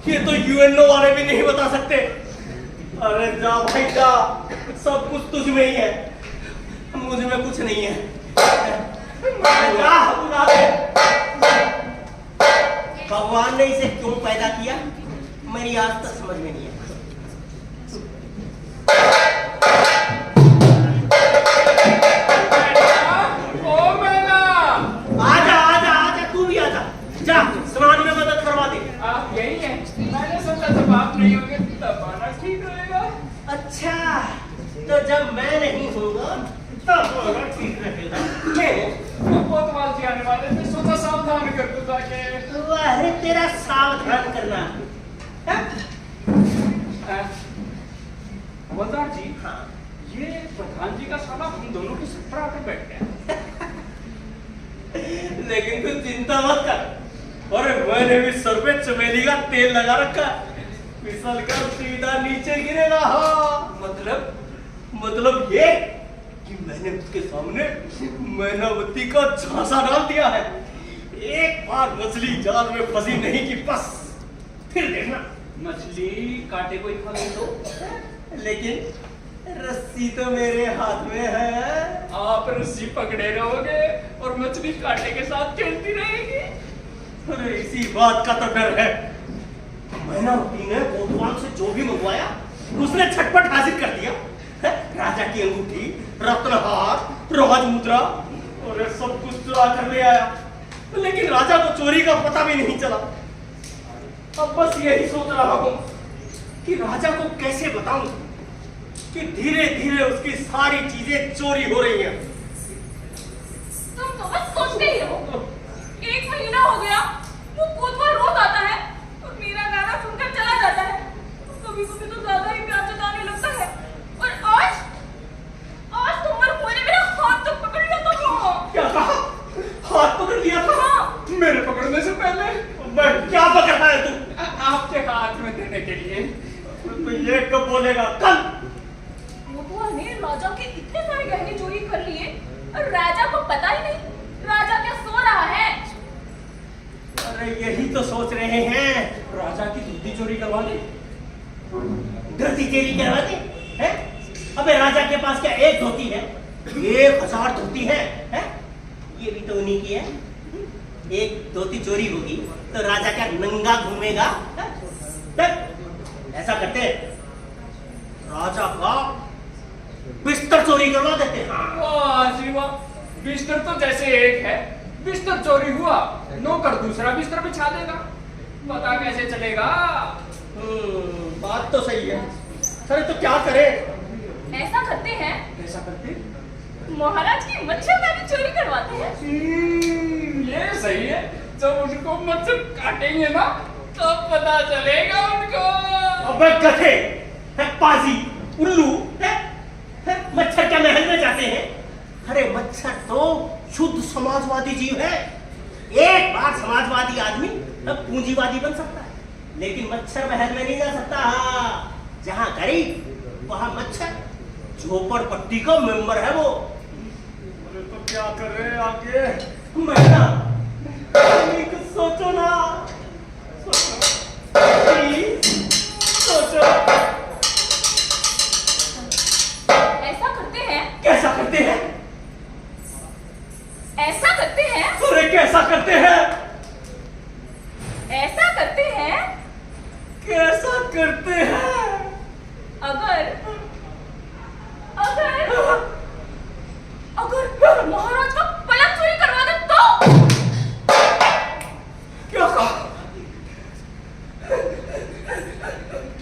ये तो यूएनओ वाले भी नहीं बता सकते। अरे जा भाई जा, सब कुछ तुझ में ही है, मुझ में कुछ नहीं है। जा बुला दे। भगवान ने इसे क्यों पैदा किया मेरी आज तक समझ में नहीं है। ओ मैना, आजा आजा आजा, तू भी आजा, जा स्नान में मदद करवा दे। आप यही हैं? मैंने सोचा जब आप नहीं होंगे तब आना ठीक रहेगा। अच्छा, तो जब मैं नहीं होगा तब आना ठीक रहेगा। कोतवाल जी आने वाले थे, सोचा सावधान कर दूं ताकि। अरे तेरा सावधान करना है? हवलदार जी, हाँ। ये प्रधान जी का साला हम दोनों की सत्ता आकर बैठ गया। लेकिन तू चिंता मत कर, अरे मैंने भी सर पे चमेली का तेल लगा रखा है, फिसल कर सीधा नीचे गिरेगा। हाँ मतलब ये कि मैंने उसके सामने मैनावती का झांसा डाल दिया है। एक बार मछली जाल में फंसी नहीं कि बस, फिर देखना। मछली काटे कोई खा नहीं तो, लेकिन रस्सी तो मेरे हाथ में है। आप रस्सी पकड़े रहोगे और मछली कांटे के साथ खेलती रहेगी। अरे इसी बात का तो डर है। मैनावती ने कोतवाल से जो भी मंगवाया उसने झटपट हाजिर कर दिया है? राजा की अंगूठी, रत्नहार, राजमुद्रा, और सब कुछ चुरा कर ले आया, लेकिन राजा को चोरी का पता भी नहीं चला। अब बस यही सोच रहा हूं कि राजा को कैसे बताऊं कि धीरे धीरे उसकी सारी चीजें चोरी हो रही हैं। तुम तो बस सोचते ही रहो। 1 महीना हो गया, वो कोतवाल रोज आता है और मेरा गाना सुनकर चला जाता है। कभी कभी तो ज्यादा ही प्यार जताने लगता है। और आज तुम मेरे मेरा हाथ तक पकड़ लिया था। क्या कहा? हाथ पकड़ लिया था? हाँ। मेरे पकड़ने से पहले मैं क्या पकड़ा है तू? आपके हाथ में देने के लिए। तो ये कब बोलेगा? कल। कोतवाल ने राजा के इतने सारे गहने चोरी कर लिए और राजा को पता ही नहीं। राजा क्या सो रहा है? अरे यही तो सोच रहे हैं, राजा की धोती चोरी करवा दे। धोती चोरी करवा दे हैं? अबे राजा के पास क्या एक धोती है? 1000 धोती है? ये भी तो उन्हीं की है। एक धोती चोरी होगी तो राजा क्या नंगा घूमेगा? ऐसा करते, राजा का बिस्तर चोरी करवा देते हैं। वाह जी वाह, बिस्तर तो जैसे एक है, बिस्तर चोरी हुआ, नौकर दूसरा बिस्तर बिछा देगा, पता कैसे चलेगा? बात तो सही है। अरे तो क्या करें? ऐसा करते हैं, कैसा करते? महाराज की मच्छरदानी चोरी करवाते हैं। ये सही है। जब उनको मच्छर काटेंगे ना तो पता चलेगा उनको। अबे गधे, पाजी, उल्लू, मच्छर क्या महल में जाते हैं? अरे मच्छर तो शुद्ध समाजवादी जीव है। एक बार समाजवादी आदमी अब पूंजीवादी बन सकता है, लेकिन मच्छर महल में नहीं जा सकता। हाँ, जहां गरीब वहां मच्छर, झोपड़पट्टी का मेंबर है वो। अरे तो क्या करे आगे? मैना, कुछ सोचो ना, सोचो। ऐसा करते हैं, कैसा करते हैं? ऐसा करते हैं, अरे कैसा करते हैं? ऐसा करते हैं। कैसा करते हैं? अगर महाराज का पलंग चोरी करवा दे तो? क्या कहा?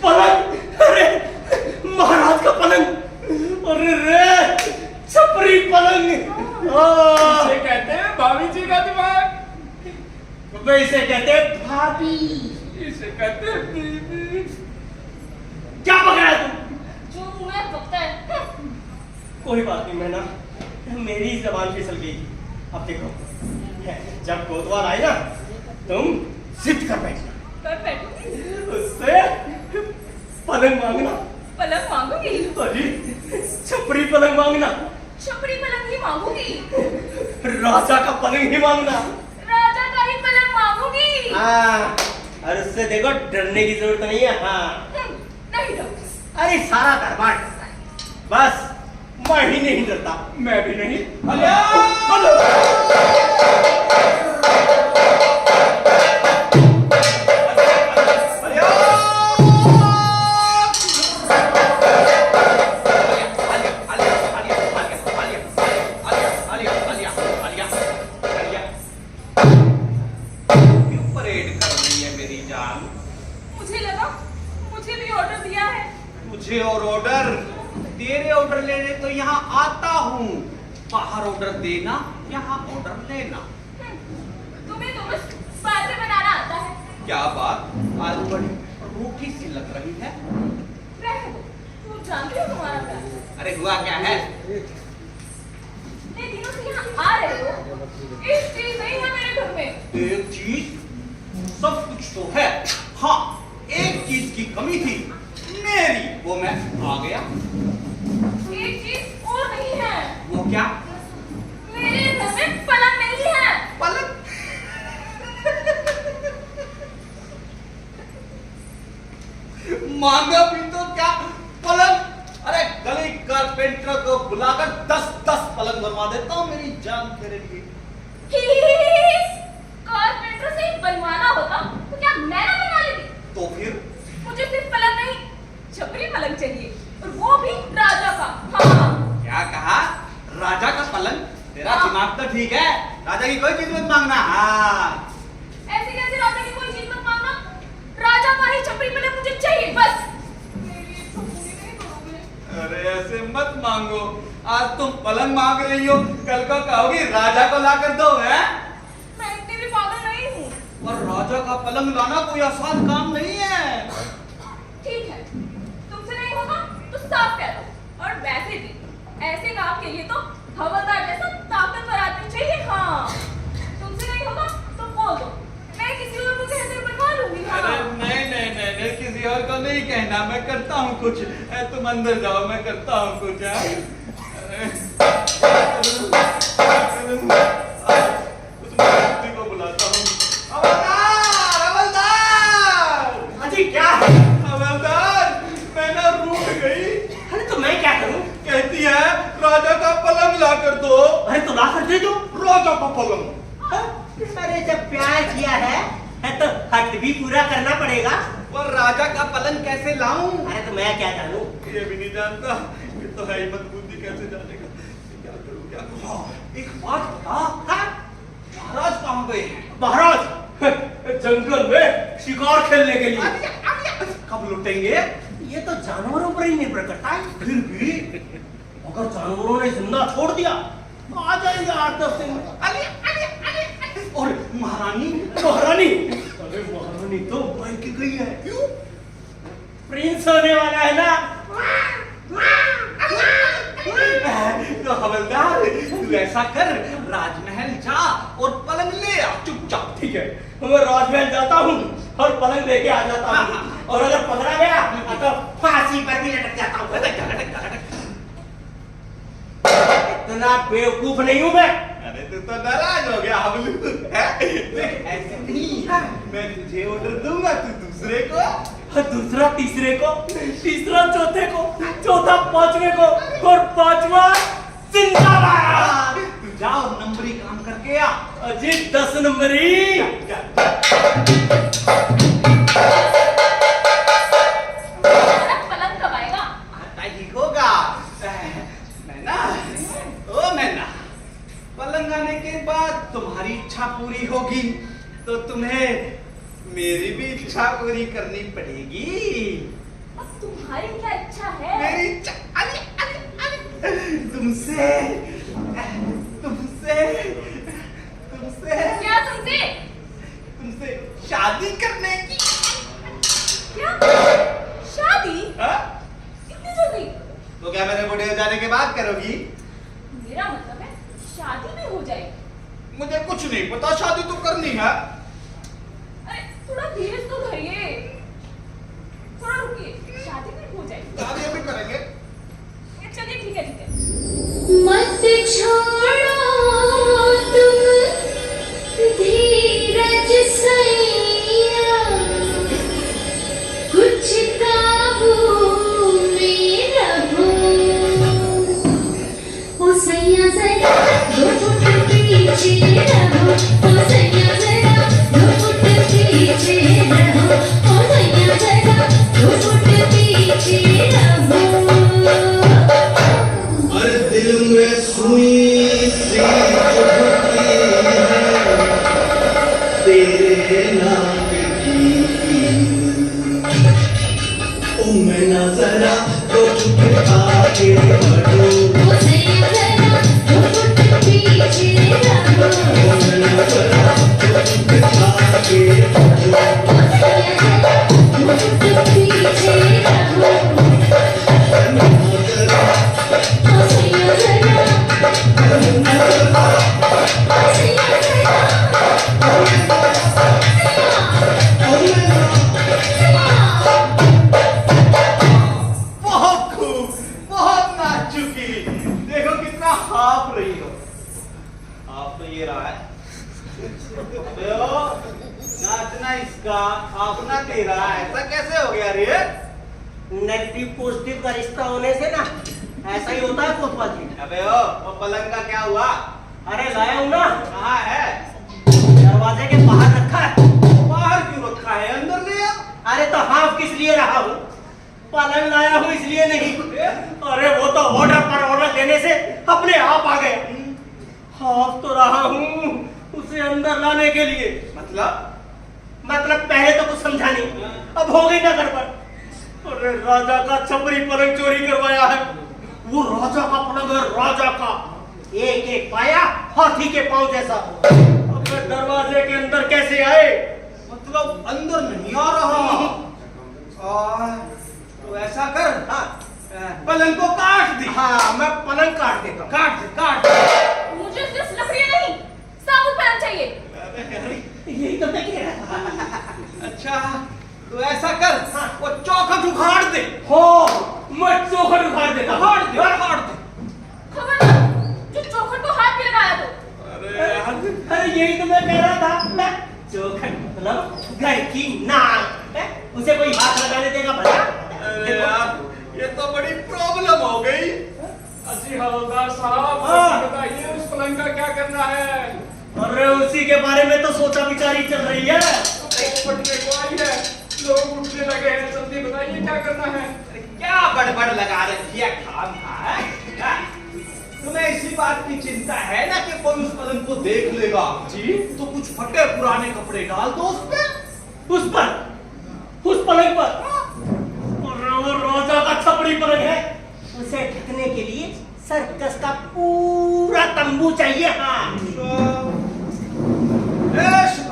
पलंग? अरे महाराज का पलंग? अरे रे छपरी पलंग। इसे कहते हैं भाभी जी का दिमाग। इसे कहते हैं भाभी। इसे कहते हैं बीबी। क्या पकड़ा है तू? जो मुंह में पकता है। कोई बात नहीं मैना, मेरी जबान फिसल गई। अब देखो, जब कोतवाल आए ना तुम जिद कर बैठना, कर बैठूंगी। उससे पलंग मांगना। पलंग मांगूंगी। अरे छपरी पलंग मांगना। छपरी पलंग ही मांगूंगी। राजा का पलंग ही मांगना। राजा का ही पलंग मांगूंगी। हाँ, और उससे देखो डरने की जरूरत नहीं है। हाँ नहीं डरूंगी। अरे सारा दरबार डरता है, बस मैं ही नहीं डरता। मैं भी नहीं। क्यों परेड कर रही है मेरी जान? मुझे लगा मुझे भी ऑर्डर दिया है। तुझे और ऑर्डर? तेरे ऑर्डर लेने तो यहाँ आता हूँ। बाहर ऑर्डर देना, यहाँ ऑर्डर लेना। तुम्हें तो बस बातें बनाना आता है। क्या बात, आज बड़ी रूखी सी लग रही है। रहने दो, तुम जानते हो तुम्हारा प्यार। अरे हुआ क्या है? इतने दिनों से यहाँ आ रहे हो, एक चीज नहीं है मेरे घर में। एक चीज? सब कुछ तो है। हाँ, एक चीज की कमी थी मेरी, वो मैं आ गया। एक चीज और नहीं है। वो क्या? मेरे घर में पलंग नहीं है। पलंग? मांगा भी तो क्या पलंग? अरे गली कारपेंटर को बुलाकर 10-10 पलंग बनवा देता हूँ मेरी जान तेरे लिए। कारपेंटर से ही बनवाना होता तो क्या मैं ना बनवा लेती? तो फिर? मुझे सिर्फ पलंग नहीं, छपरी पलंग चाहिए, और वो भी राजा का। हाँ। क्या कहा? राजा का पलंग? तेरा हाँ। दिमाग तो ठीक है, राजा की कोई चीज मत मांगना। हाँ, ऐसे कैसे राजा की कोई चीज मत मांगना? राजा का ही छपरी पलंग मुझे चाहिए, बस। मेरी इच्छा पूरी नहीं करोगे? अरे ऐसे मत मांगो। आज तुम पलंग मांग रही हो, कल को कहोगी राजा को ला कर दो। है मैं इतनी भी पागल नहीं हूँ। और राजा का पलंग लाना कोई आसान काम नहीं है। ठीक है, तुमसे नहीं होगा तो साफ कह दो। और वैसे भी ऐसे काम के लिए तो हवलदार जैसा ताकतवर आदमी चाहिए। हाँ, तुमसे नहीं होगा तो बोल दो, मैं किसी और को कहकर बनवा लूंगी। हाँ। अरे नहीं, किसी और को नहीं कहना, मैं करता हूँ कुछ। तुम अंदर जाओ, मैं करता हूँ कुछ। उस व्यक्ति को बुलाता हूँ। हवलदार! अजी क्या है? हवलदार, मैं ना रूठ गई। अरे तो मैं क्या करूं? कहती है राजा का पलंग ला कर दो। अरे तो ला कर दे दो। राजा का पलंग? अरे जब प्यार किया है तो हक भी पूरा करना पड़ेगा। और राजा का पलंग कैसे लाऊं? अरे तो मैं क्या जानूं? ये भी नहीं जानता। ये तो है ही मतबुद्धि, कैसे जानेगा? क्या करूं, क्या करूं? हाँ, एक बात बता। हाँ? महाराज कहाँ गए हैं? महाराज जंगल में शिकार खेलने के लिए। कब लौटेंगे? ये तो जानवरों पर ही निर्भर करता है। फिर भी अगर जानवरों ने जिंदा छोड़ दिया तो आ जाएंगे 8-10 दिन में। और महारानी? महारानी? अरे महारानी तो मायके गई है। क्यों? प्रिंस होने वाला है ना। तो हवलदार, तू ऐसा कर, राजमहल जा और पलंग ले आ चुपचाप। ठीक है, मैं राजमहल जाता हूँ और पलंग लेके आ जाता हूँ। और अगर पकड़ा गया तो फांसी पर भी लटक जाता हूँ। इतना बेवकूफ नहीं हूँ मैं। अरे तू तो नाराज हो गया हवलू। देख ऐसे नहीं, मैं तुझे ऑर्डर दूंगा, तू दूसरे को, दूसरा तीसरे को, तीसरा चौथे को, चौथा पांचवे को, और पांचवा जिंदाबाद। तू जाओ नंबरी काम करके आ। अजी 10 नंबरी। पलंग कब आएगा? आता ही होगा। मैना, पलंग आने के बाद तुम्हारी इच्छा पूरी होगी तो तुम्हें मेरी भी इच्छा पूरी करनी पड़ेगी। अब तुम्हारी क्या इच्छा है? मेरी इच्छा तुमसे क्या तुमसे? तुमसे शादी करने की। क्या? शादी? हाँ? इतनी जल्दी? तो क्या मेरे बूढ़े हो जाने के बाद करोगी? मेरा मतलब है शादी भी हो जाएगी। मुझे कुछ नहीं पता, शादी तो करनी है। अरे थोड़ा धीरज तो धरिए, थोड़ा रुकिए, शादी नहीं हो जाएगी। शादी अभी करेंगे। चलिए ठीक है, ठीक है। मत छोड़ो तुम धीरज सैया, कुछ काबू में रहो। ओ सैया जरा 2 फुट पीछे रहो, ओ सैया जरा 2 फुट पीछे रहो, ओ सैया जरा 2 फुट पीछे रहो। अरे दिल में सुई सी चुभती है तेरे नाम की। ओ मैं ना जरा तो चुप आके बढ़ो, ओ सैया जरा 2 फुट पीछे रहो, ओ मैं ना जरा तो चुप आके बढ़ो। ओ सैया जरा 2 फुट पीछे रहो, ओ सैया जरा, ओ सैया जरा, बहुत खूब, बहुत नाच चुकी। देखो कितना हाफ रही हो। आप तो ये रहा है। अबे ओ, नाचना इसका, अपना तेरा, ऐसा कैसे हो गया रे? नेगेटिव पॉजिटिव का रिश्ता होने से ना ऐसा ही होता है कोतवाल जी। अबे ओ, वो पलंग का क्या हुआ? अरे लाया हूँ ना, कहाँ है? दरवाजे के बाहर रखा है। बाहर क्यों रखा है? अंदर ले आ। अरे तो हाफ किस लिए रहा हूँ? पलंग लाया हूँ इसलिए नहीं। अरे वो तो ऑर्डर पर ऑर्डर देने से अपने आप आ गए। हाफ तो रहा हूँ उसे अंदर लाने के लिए। मतलब पहले तो कुछ समझा नहीं, अब हो गई ना गड़बड़। अरे राजा का छपरी पलंग चोरी करवाया है। वो राजा का पलंग है, राजा का। एक एक पाया हाथी के पांव जैसा। अब दरवाजे के अंदर कैसे आए? मतलब अंदर नहीं आ रहा। तो ऐसा कर, हाँ, पलंग को काट दे। हाँ मैं पलंग काट देता हूँ। काट दे, काट दे। मुझे सिर्फ लकड़ियाँ नहीं, साबुत पलंग चाहिए। यही तो मैं कह रहा था। अच्छा, तो ऐसा कर, वो चौखट उखाड़ दे। हो, मैं चौखट उखाड़ देता हूँ। उखाड़ दे, उखाड़ दे। खबरदार, जो चौखट को हाथ भी लगाया तो। अरे यही तो मैं कह रहा था। चौखट मतलब घर की नाक है? उसे कोई हाथ लगाने देगा भला? अरे यार, ये तो बड़ी प्रॉब्लम हो गई। अजी हवलदार साहब, हाँ। बताइए उस पलंग का क्या करना है? अरे उसी के बारे में तो सोचा विचारी चल रही है। पटने को आई है, लोग उठने लगे हैं, जल्दी बताइए क्या करना है? क्या बड़बड़ लगा रखी है खाम खा है? क्या? तुम्हें इसी बात की चिंता है ना कि कोई उस पलंग को देख लेगा? जी? तो कुछ फटे पुराने कपड़े डाल दो उस पे। उस पर, उस पलंग पर। अरे वो राजा का छपरी पलंग है, उसे ढकने के लिए सर्कस का पूरा तंबू चाहिए। हाँ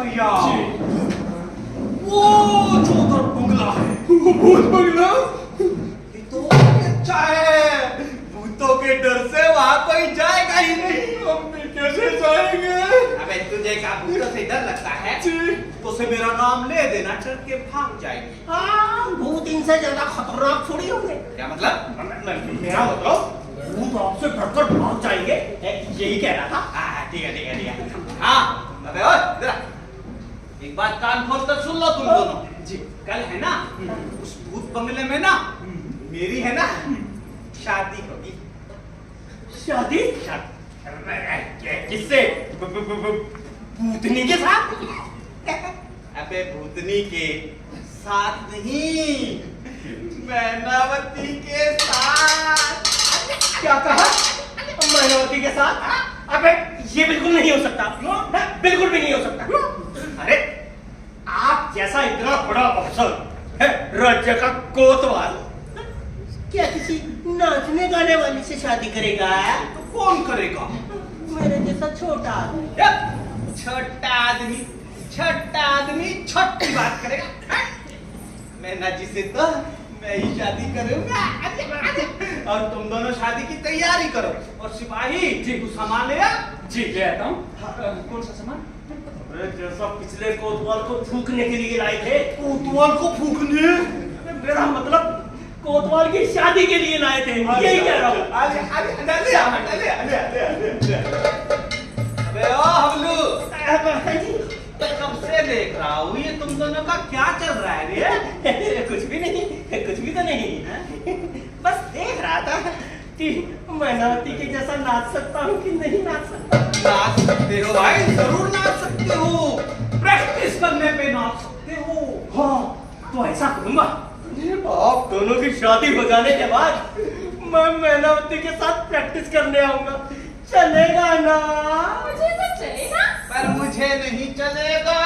भैया, वो जो उधर बंगला है, भूत बंगला? ये तो अच्छा है। भूतों के डर से वहां कोई जाएगा ही नहीं। हम भी कैसे जाएंगे? अबे तुझे क्या भूतों से डर लगता है? जी। तो उसे मेरा नाम ले देना, डर के भाग जाएगी। हाँ, भूत इनसे ज्यादा खतरनाक थोड़ी होंगे। क्या मतलब? मेरा मतलब भूत आपसे डरकर भाग जाएंगे, यही कह रहा था। ठीक है, ठीक है, ठीक है। हाँ, अबे ओए, जरा एक बात कान खोल कर सुन लो तुम दोनों। जी, कल है ना उस भूत बंगले में ना मेरी है ना शादी होगी। शादी? किससे? भूतनी के साथ? अबे भूतनी के साथ नहीं, मैनावती के साथ। क्या कहा? मैनावती के साथ? अबे ये बिल्कुल नहीं हो सकता। बिल्कुल भी नहीं हो सकता। अरे आप जैसा इतना बड़ा अफसर है, राज्य का कोतवाल, क्या किसी नाचने गाने वाली से शादी करेगा? तो कौन करेगा? मेरे जैसा छोटा आदमी। छोटा आदमी छोटी बात करेगा। मैना जी से तो मैं ही शादी करूंगा। और तुम दोनों शादी की तैयारी करो। और सिपाही जी को सामान ले आ, जी ले आता हूँ। कौन सा सामान? अरे जैसा पिछले कोतवाल को फूकने के लिए लाए थे। कोतवाल को फूकने? मेरा मतलब कोतवाल की शादी के लिए लाए थे, यही कह रहा हूँ। अबे ओ हबलू, कब से देख रहा हूँ ये तुम दोनों का क्या चल रहा है रे? कुछ भी नहीं, कुछ भी तो नहीं। बस देख रहा था कि मैनावती के जैसा नाच सकता हूँ कि नहीं नाच सकता। नाच सकते हो भाई, जरूर नाच सकते हो। प्रैक्टिस करने पे नाच सकते हो। हाँ, तो ऐसा करूंगा। आप दोनों की शादी हो जाने के बाद मैं मैनावती के साथ प्रैक्टिस करने आऊंगा। चलेगा ना? मुझे तो चलेगा। पर मुझे नहीं चलेगा।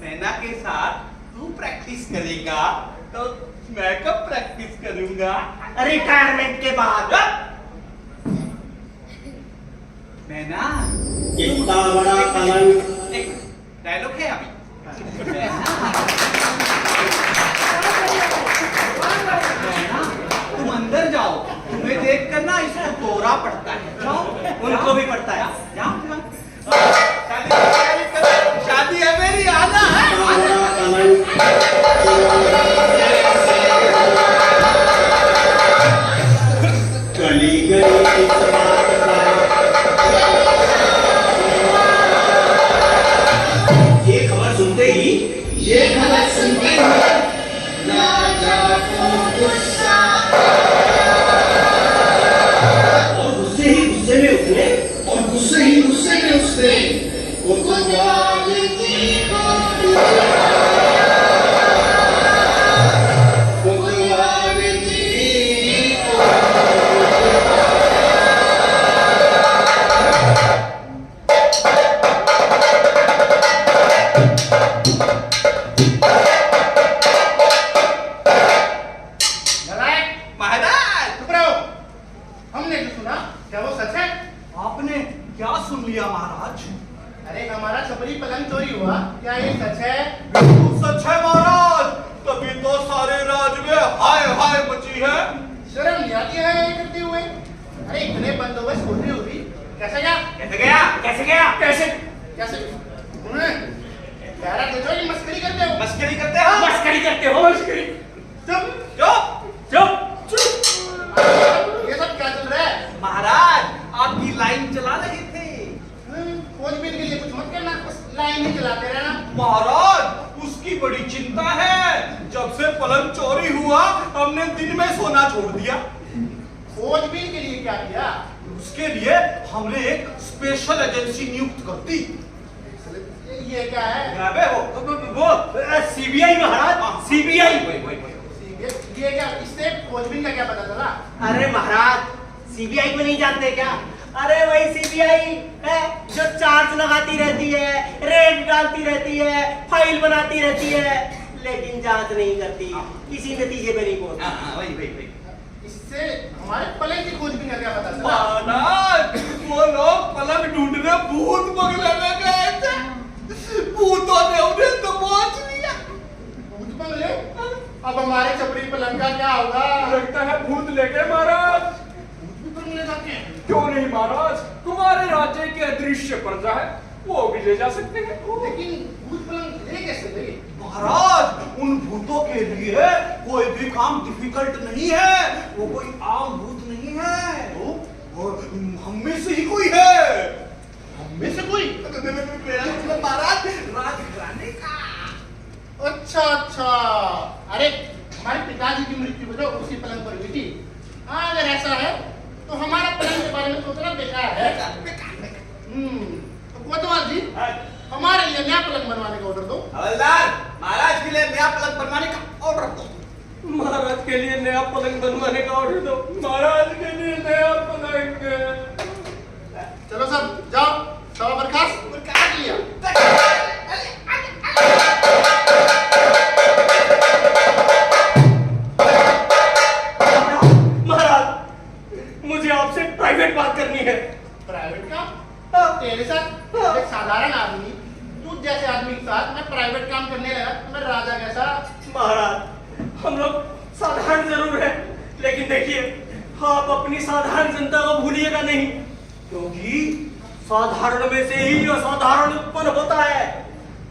मैना के साथ तू प्रैक्टिस करेगा तो मैं कब प्रैक्टिस करूंगा? रिटायरमेंट के बाद। मैना, इतना बड़ा पलंग। एक डायलॉग है अभी। तुम अंदर जाओ, तुम्हें देख कर ना इसको कोहरा पड़ता है। जाओ, उनको भी पड़ता है। जाओ। शादी है मेरी, आना है। गली गली ये खबर सुनते ही और गुस्से ही गुस्से में उसने महाराज, चुप रहो। हमने जो सुना क्या वो सच है? आपने क्या सुन लिया महाराज? अरे हमारा छपरी पलंग चोरी हुआ, क्या ये सच है? बिल्कुल सच है महाराज, तभी तो सारे राज में हाय हाय मची है। शर्म नहीं आती है ये करते हुए? अरे इतने बंदोबस्त होते हुए कैसे गया? कैसे गया? कैसे गया? कैसे कैसे? प्यारा देखो ये मस्करी करते हो। मस्करी करते हो? मस्करी करते हो? मस्करी। चुप चुप। चुप। ये सब क्या चल रहा है? महाराज, आपकी लाइन चला रहे थे। खोजबीन के लिए कुछ मत करना, बस लाइन ही चलाते रहना। महाराज, उसकी बड़ी चिंता है। जब से पलंग चोरी हुआ हमने दिन में सोना छोड़ दिया। खोजबीन के लिए क्या किया? उसके लिए हमने एक स्पेशल एजेंसी नियुक्त कर दी। ये क्या है? अबे वो सीबीआई महाराज, सीबीआई। ये क्या? इससे खोजबीन का क्या पता चला? अरे महाराज, सीबीआई को नहीं जानते क्या? अरे वही सीबीआई है जो चार्ज लगाती रहती है, रेड डालती रहती है, फाइल बनाती रहती है, लेकिन जांच नहीं करती, किसी नतीजे पे नहीं पहुंचती। वही। इससे हमारे पलंग की खोजबीन का क्या पता चला? महाराज, वो लोग पलंग ढूंढने भूत बंगले में गए थे। भूतों ने उन्हें तो पहुंच लिया। भूत बंगले? अब हमारे छपरी पलंग का क्या होगा? लगता है भूत लेके महाराज। भूत भी बंगले जाते हैं? क्यों नहीं महाराज, तुम्हारे राज्य के अदृश्य प्रजा है, वो भी ले जा सकते हैं। लेकिन भूत पलंग ले कैसे गए? महाराज, उन भूतों के लिए कोई भी काम डिफिकल्ट नहीं है। वो कोई आम भूत नहीं है, वो हम में से ही कोई है। हम में से कोई? मेरा मतलब महाराज, राजघराने का। अच्छा। अरे हमारे पिताजी की मृत्यु हो जाओ उसी पलंग पर हुई थी। हाँ, अगर ऐसा है तो हमारा पलंग के बारे में सोचना बेकार है। तो कोतवाल जी, हमारे लिए नया पलंग बनवाने का ऑर्डर दो। हवलदार, महाराज के लिए नया पलंग बनवाने का ऑर्डर दो। महाराज के लिए नया पलंग बनवाने का ऑर्डर दो। महाराज के लिए नया पलंग। चलो सब जाओ, सब बर्खास्त काट लिया। महाराज, मुझे आपसे प्राइवेट बात करनी है। प्राइवेट काम? तेरे साथ? एक साधारण आदमी, तू जैसे आदमी के साथ मैं प्राइवेट काम करने लगा तो मैं राजा कैसा? महाराज, हम लोग साधारण जरूर हैं, लेकिन देखिए, आप अपनी साधारण जनता को भूलिएगा नहीं। क्योंकि साधारण में से ही असाधारण उत्पन्न होता है।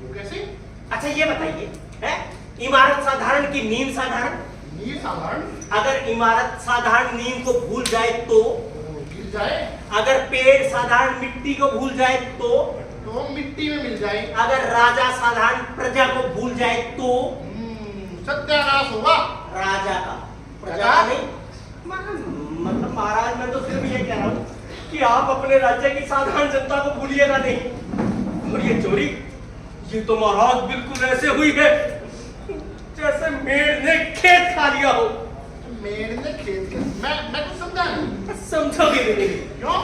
वो कैसे? अच्छा ये बताइए, है इमारत साधारण की नींव साधारण? नींव साधारण? अगर इमारत साधारण नींव को भूल जाए तो? गिर जाए। अगर पेड़ साधारण मिट्टी को भूल जाए तो? मिट्टी में मिल जाए। अगर राजा साधारण प्रजा को भूल जाए तो? सत्यानाश होगा राजा का, प्रजा का नहीं। मतलब महाराज मैं तो सिर्फ ये कह रहा हूँ कि आप अपने राज्य की साधारण जनता को भूलिएगा नहीं। और ये चोरी, ये तो महाराज बिल्कुल ऐसे हुई है जैसे मेढ़ ने खेत खा लिया हो। मेढ़ ने खेत? मैं कुछ समझा नहीं। समझोगे नहीं। क्यों?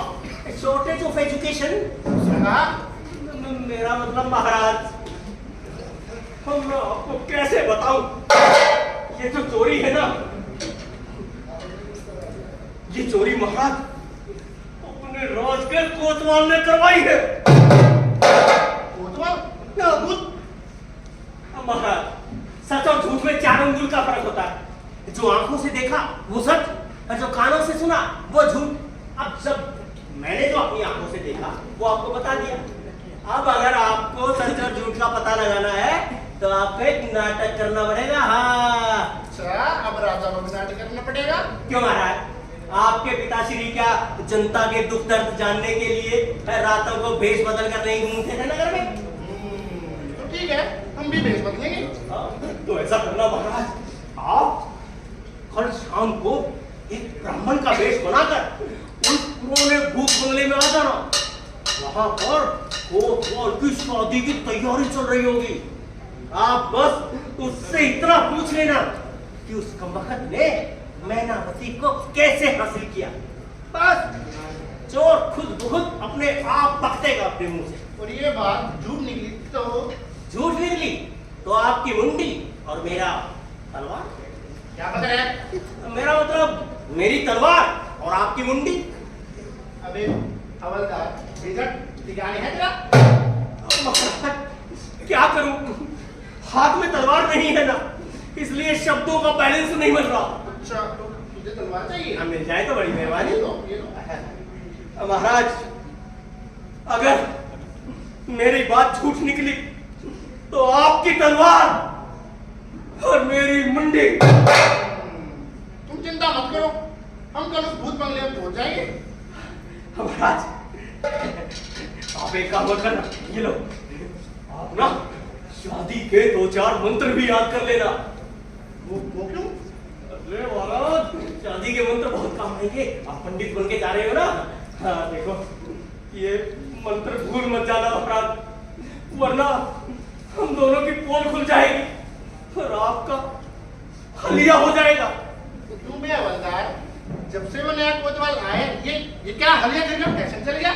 Shortage of education. मेरा मतलब महाराज, मैं आपको कैसे बताऊं, ये जो चोरी है ना, ये चोरी महाराज अपने राज के कोतवाल ने करवाई है। कोतवाल? महाराज, सच और झूठ में 4 अंगुल का फर्क होता है। जो आंखों से देखा वो सच, और जो कानों से सुना वो झूठ। अब जब मैंने जो अपनी आंखों से देखा वो आपको बता दिया। अब अगर आपको सच और झूठ का पता लगाना है तो आपको एक नाटक करना पड़ेगा। हाँ अच्छा, अब राजा को नाटक करना पड़ेगा। क्यों महाराज, आपके पिताश्री क्या जनता के दुख दर्द जानने के लिए रातों को भेष बदल कर नहीं घूमते थे नगर में? तो ठीक है, हम भी भेष बदलेंगे। तो ऐसा करना महाराज, आप कल शाम को एक ब्राह्मण का वेश बनाकर उस पुराने भूत बंगले में आ जाना। वहां पर कोतवाल की शादी की तैयारी चल रही होगी। आप बस उससे इतना पूछ लेना कि उस कमबख्त ने मैनावती को कैसे हासिल किया। बस चोर खुद बहुत अपने आप पकतेगा अपने मुंह से। और ये बात झूठ निकली तो? झूठ निकली तो आपकी मुंडी और मेरा तलवार। क्या पता है? मेरा मतलब मेरी तलवार और आपकी मुंडी। अबे हवलदार, रिजल्ट दिखाने है तेरा? क्या करूं, हाथ में तलवार नहीं है ना, इसलिए शब्दों का बैलेंस नहीं बन रहा। अच्छा, तो तुझे तलवार चाहिए? मिल जाए तो बड़ी मेहरबानी। ये लो। महाराज, अगर मेरी बात झूठ निकली तो आपकी तलवार और मेरी मुंडी। तुम चिंता मत करो, हम कल उस भूत बंगले में पहुंच जाएंगे। महाराज, आप एक काम करना, ये लो, आप ना शादी के 2-4 मंत्र भी याद कर लेना। वो क्यों? अरे महाराज, शादी के मंत्र बहुत काम आएंगे। आप पंडित बन के जा रहे हो ना। हाँ देखो, ये मंत्र भूल मत जाना महाराज, वरना हम दोनों की पोल खुल जाएगी और आपका हलिया हो जाएगा। क्यों बे हवलदार, जब से वो नया कोतवाल आए, ये क्या हलिया करके फैशन चल गया?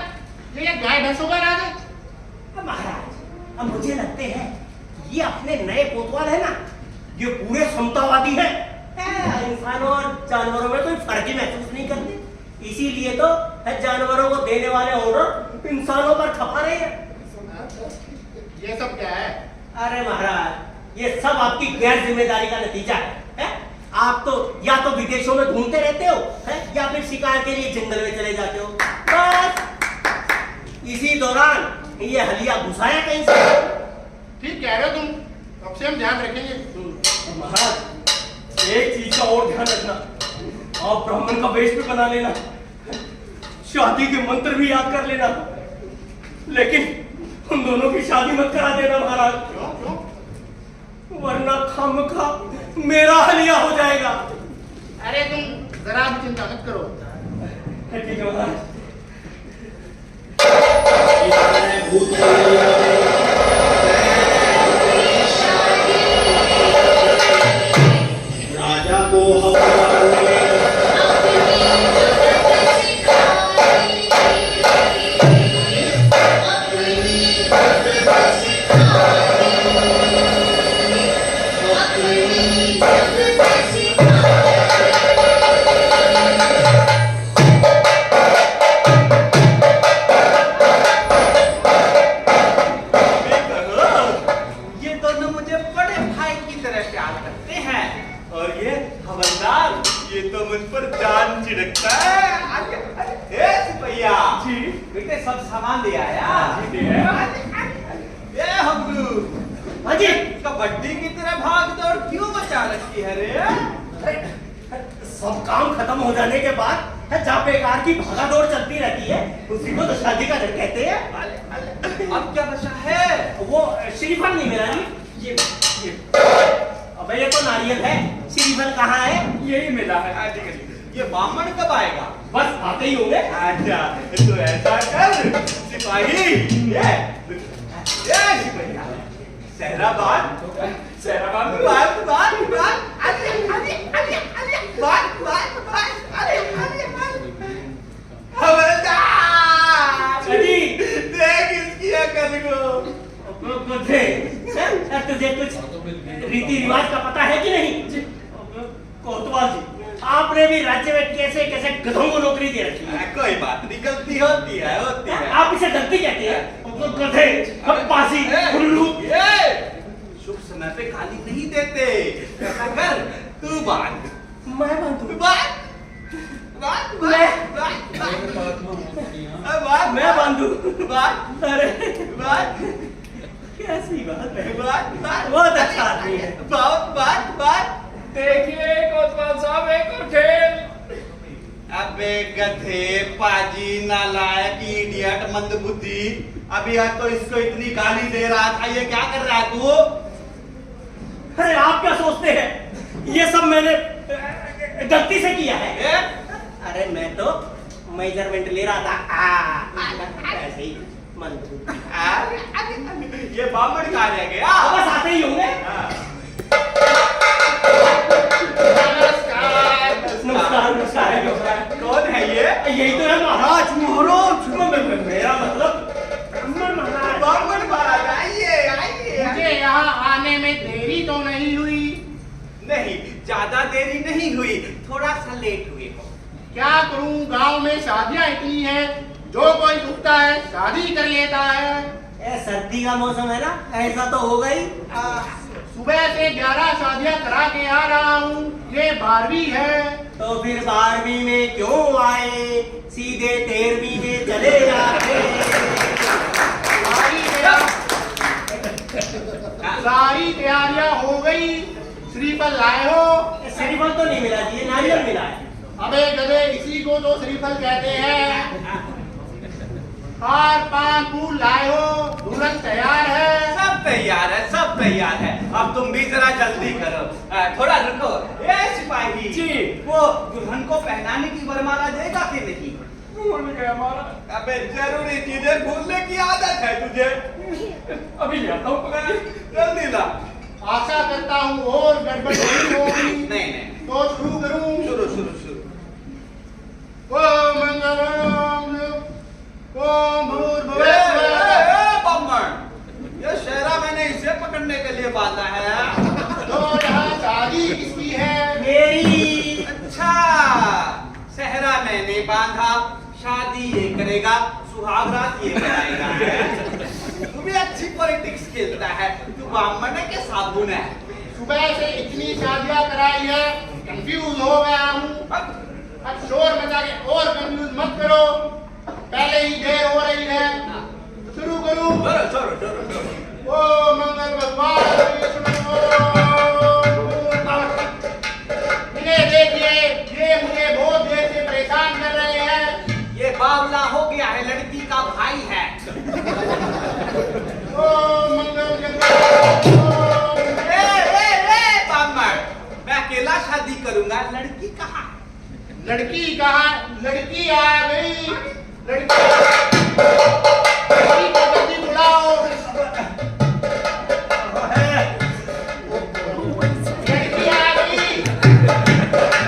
ये गाय भैंसों का राज है? महाराज, अब मुझे लगते हैं ये अपने नए कोतवाल है ना, ये पूरे समतावादी है। इंसानों और जानवरों में कोई फर्क ही महसूस नहीं करते, इसीलिए तो जानवरों को देने वाले ऑर्डर इंसानों पर खपा रहे हैं। ये सब क्या है? अरे महाराज, ये सब आपकी गैर जिम्मेदारी का नतीजा है? आप तो या तो विदेशों में घूमते रहते हो, है? या फिर शिकार के लिए जंगल में चले जाते हो। बस इसी दौरान ये हलिया घुसाया कहीं से। ठीक कह रहे हो तुम, अब से हम ध्यान रखेंगे। महाराज, एक चीज का और ध्यान रखना, आप ब्राह्मण का वेश भी बना लेना, शादी के मंत्र भी याद कर लेना, लेकिन हम दोनों की शादी मत करा देना महाराज। क्यों? वरना खामखा मेरा हलिया हो जाएगा। अरे तुम जरा भी चिंता मत करो। ठीक है महाराज। राजा को हवलदार ने सामान ले आया। ये हमरू हाँ जी। कबड्डी की तरह भाग दौड़ क्यों मचा रखी है रे? सब काम खत्म हो जाने के बाद जहाँ बेकार की भागा दौड़ चलती रहती है उसी को तो शादी का घर कहते हैं। अब क्या बचा है? वो श्रीफल नहीं मेरा जी, ये अबे ये तो नारियल है, श्रीफल कहाँ है? यही मिला है। ये बामण कब आएगा? बस आते ही होंगे। अच्छा तो ऐसा कर सिपाही, ये सिपाही सहरा बात बात बात बात अरे अरे अरे अरे बात बात बात अरे अरे हवलदार जी देख इसकी अकल को। तुझे कुछ रीति रिवाज का पता है कि नहीं? कोतवाल जी, आपने भी राज्य में कैसे कैसे गधों को नौकरी दे रखी है। कोई बात नहीं, गलती होती है आप इसे गलती कहते हैं? गधे, खप्पासी, उल्लू। शुभ समय पे गाली नहीं देते। ऐसा कर तू बात, मैं बांधू? बात बात बात बात मैं बांधू? बात अरे बात कैसी बात है? बात बात बहुत अच्छा आदमी है। बात बात बात देखिए कोतवाल साहब, एक और खेल। अबे गधे, पाजी, नालायक, इडियट, मंदबुद्धि, अभी आज तो इसको इतनी गाली दे रहा था, ये क्या कर रहा है तू? अरे आप क्या सोचते हैं ये सब मैंने गलती से किया है? अरे मैं तो मेजरमेंट ले रहा था। ऐसे ही मंदबुद्धि। ये बामण कहाँ रह गया? बस आते ही होंगे। नमस्कार नमस्कार। कौन है ये? यही तो है महाराज। महाराज मेरा मतलब ब्राह्मण महाराज। बामण महाराज, आइए आइए। मुझे यहाँ आने में देरी तो नहीं हुई? नहीं, ज्यादा देरी नहीं हुई, थोड़ा सा लेट हुए हो। क्या करूं, गांव में शादियां इतनी हैं, जो कोई उठता है शादी कर लेता है। सर्दी का मौसम है ना, ऐसा तो होगा ही। सुबह से 11 शादियां करा के आ रहा हूँ, ये 12वीं है। तो फिर 12वीं में क्यों आए, सीधे 13वीं में चले जाते। सारी तैयारियां हो गई। श्रीफल लाए हो? श्रीफल तो नहीं मिला जी, नारियल मिला है। अबे गधे, इसी को तो श्रीफल कहते हैं। हार पान फूल लाए हो? दुल्हन तैयार है? सब तैयार है, सब तैयार है। अब तुम भी जरा जल्दी करो, थोड़ा रुको। ए सिपाही जी। वो दुल्हन को पहनाने की वरमाला देगा कि नहीं? भूल गया हमारा। अबे जरूरी चीजें भूलने की आदत है तुझे। अभी ले आता हूँ पकड़ के। जल्दी ला। आशा करता हूँ और गड़बड़ नहीं होगी। नहीं तो शुरू करूँ? शुरू शुरू शुरू। ओम मंगलम ओम भूर्भुवः स्वः। बामण, ये शहरा मैंने इसे पकड़ने के लिए बांधा है। तो यहाँ शादी किसकी है? मेरी। अच्छा, सहरा मैंने बांधा, शादी ये करेगा, सुहाग रात ये कराएगा। तू भी अच्छी पॉलिटिक्स खेलता है। तू बामण है कि साबुन है? सुबह से इतनी शादियां कराई है, कंफ्यूज हो गया हूँ। अब शोर मचा के और कंफ्यूज मत करो, पहले ही देर हो रही है। शुरू करूँ? ओम मंगल भगवान विष्णु। इन्हें देखिए, ये मुझे बहुत देर से परेशान कर रहे हैं। ये बावला हो गया है, लड़की का भाई है। ओम मंगल भगवान। बामण, मैं अकेला शादी करूंगा, लड़की कहाँ? लड़की कहाँ? लड़की आ गई। लड़की को जल्दी बुलाओ। लड़की आ गई।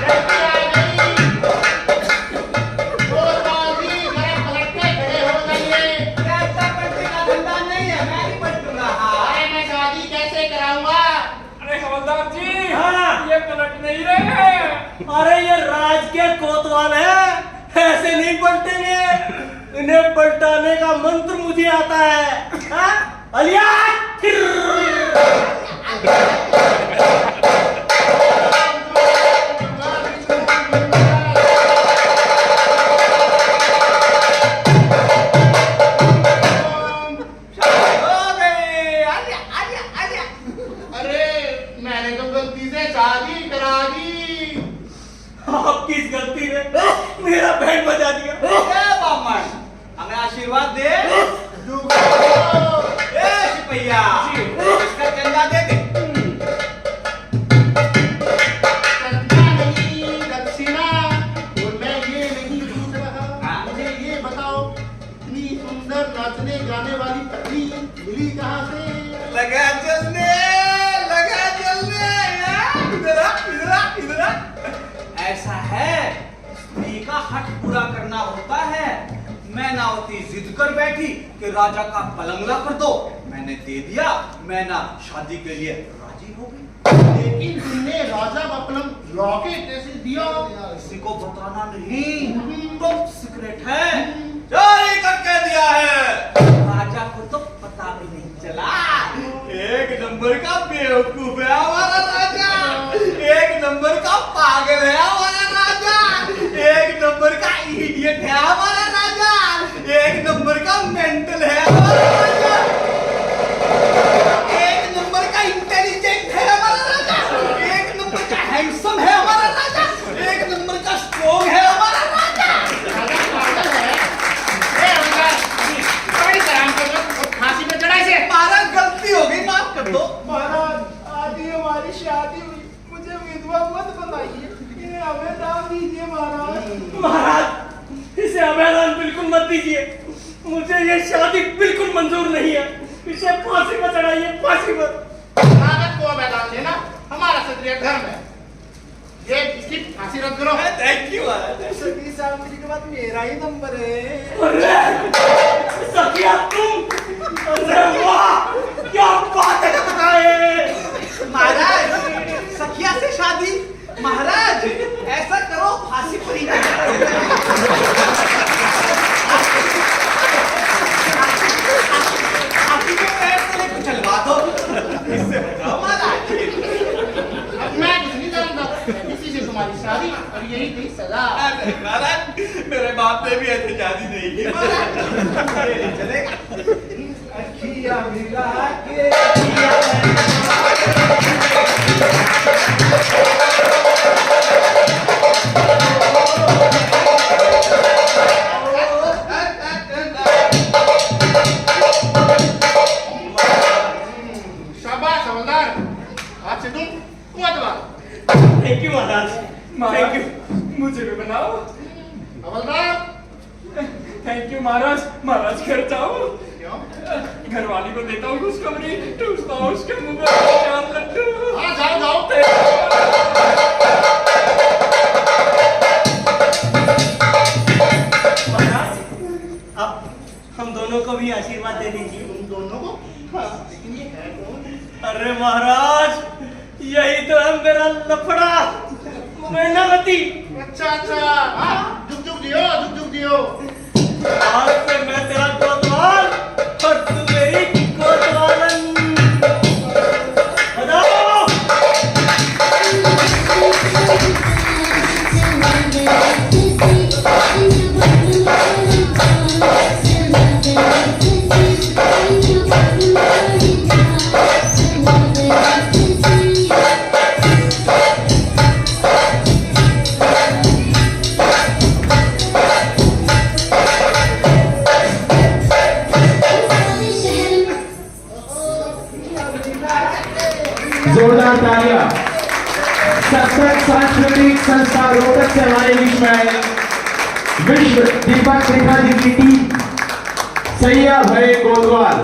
लड़की आ गई। कोतवाल जी, जरा पलट के खड़े हो जाइए। ऐसा पलटने का धंधा नहीं है, मैं ही पलटूंगा। अरे मैं शादी कैसे कराऊंगा? अरे हवलदार जी, हाँ। ये पलट नहीं रहे। अरे ये राज के कोतवाल है, ऐसे नहीं पलटेंगे। इन्हें पलटाने का मंत्र मुझे आता है। हाँ? अलिया आशीर्वाद दे। दूंगा। ए सिपहिया, इसका चंदा दे दे। चंदा नहीं, दक्षिणा। और मैं ये नहीं पूछ रहा, मुझे ये बताओ, इतनी सुंदर नाचने गाने वाली पत्नी मिली कहाँ से? लगा चलने, लगा चलने। इधर आ, इधर आ, इधर आ। ऐसा है, स्त्री का हक पूरा करना होता है। मैनावती जिद कर बैठी कि राजा का पलंग ला कर दो। मैंने दे दिया। मैना शादी के लिए राजी हो गई। लेकिन तुमने राजा का पलंग लॉकेट कैसे दिया? किसी को बताना नहीं, टॉप सीक्रेट है। जारी करके दिया है। राजा को तो पता भी नहीं चला। एक नंबर का बेवकूफ है हमारा राजा। एक नंबर का पागल है हमारा राजा। एक नंबर का इडियट है हमारा राजा। एक नंबर का मेंटल है हमारा राजा। एक नंबर का इंटेलिजेंट है हमारा राजा। एक नंबर का हैंडसम है हमारा राजा। एक नंबर का स्ट्रॉन्ग है हमारा राजा। राजा पागल है। ए अंकल, बड़ी शर्म कर लो, फांसी पे चढ़ाई से। महाराज गलती हो गई, माफ कर दो। महाराज आदि हमारी शादी हुई, मुझे विधवा मत बनाइए, इन्हें हमें दान दीजिए महाराज। महाराज इसे हमें दान बिल्कुल मत दीजिए, मुझे ये शादी बिल्कुल मंजूर नहीं है। इसे फांसी पर चढ़ाइए, फांसी पर। कागज को मैदान देना हमारा क्षत्रिय धर्म है। ये इसकी फांसी रद्द करो। थैंक यू महाराज। सती सामने के बाद मेरा ही नंबर है। अरे सखिया तुम, अरे वाह क्या बात है बताए। महाराज, सखिया से शादी। महाराज ऐसा करो, फांसी पर ही आपकी के पैर से कुछ चलवा दो। इससे बचाओ महाराज। अब मैं कुछ नहीं जानता, इसी से तुम्हारी शादी और यही थी सजा। महाराज मेरे बाप ने भी ऐसे शादी नहीं की महाराज। ये नहीं चलेगा। अखियां मिला के शाबाश हवलदार, आज से तुम कोतवाल। Thank you Maharaj, thank you. मुझे भी बनाओ। हवलदार थैंक यू महाराज। महाराज घर जाओ, क्यों? घरवाली को देता हूँ खुशखबरी, टूटता हूँ उसके मुंह में चार लड्डू। हाँ जाओ जाओ। महाराज अब हम दोनों को भी आशीर्वाद दे दीजिए। तुम दोनों को? हाँ, लेकिन ये है कौन? अरे महाराज यही तो है मेरा लफड़ा, मैनावती। अच्छा अच्छा, हाँ झुक झुक दियो, झुक झुक दियो। आज से मैं तेरा कोतवाल और तू मेरी कोतवालन। बजाओ। जोरदार तालियां। सत्संग सांस्कृतिक संस्था रोहतक से हमारे बीच में आए विश्व दीपक त्रिपाठी की टीम सैया भरे कोतवाल।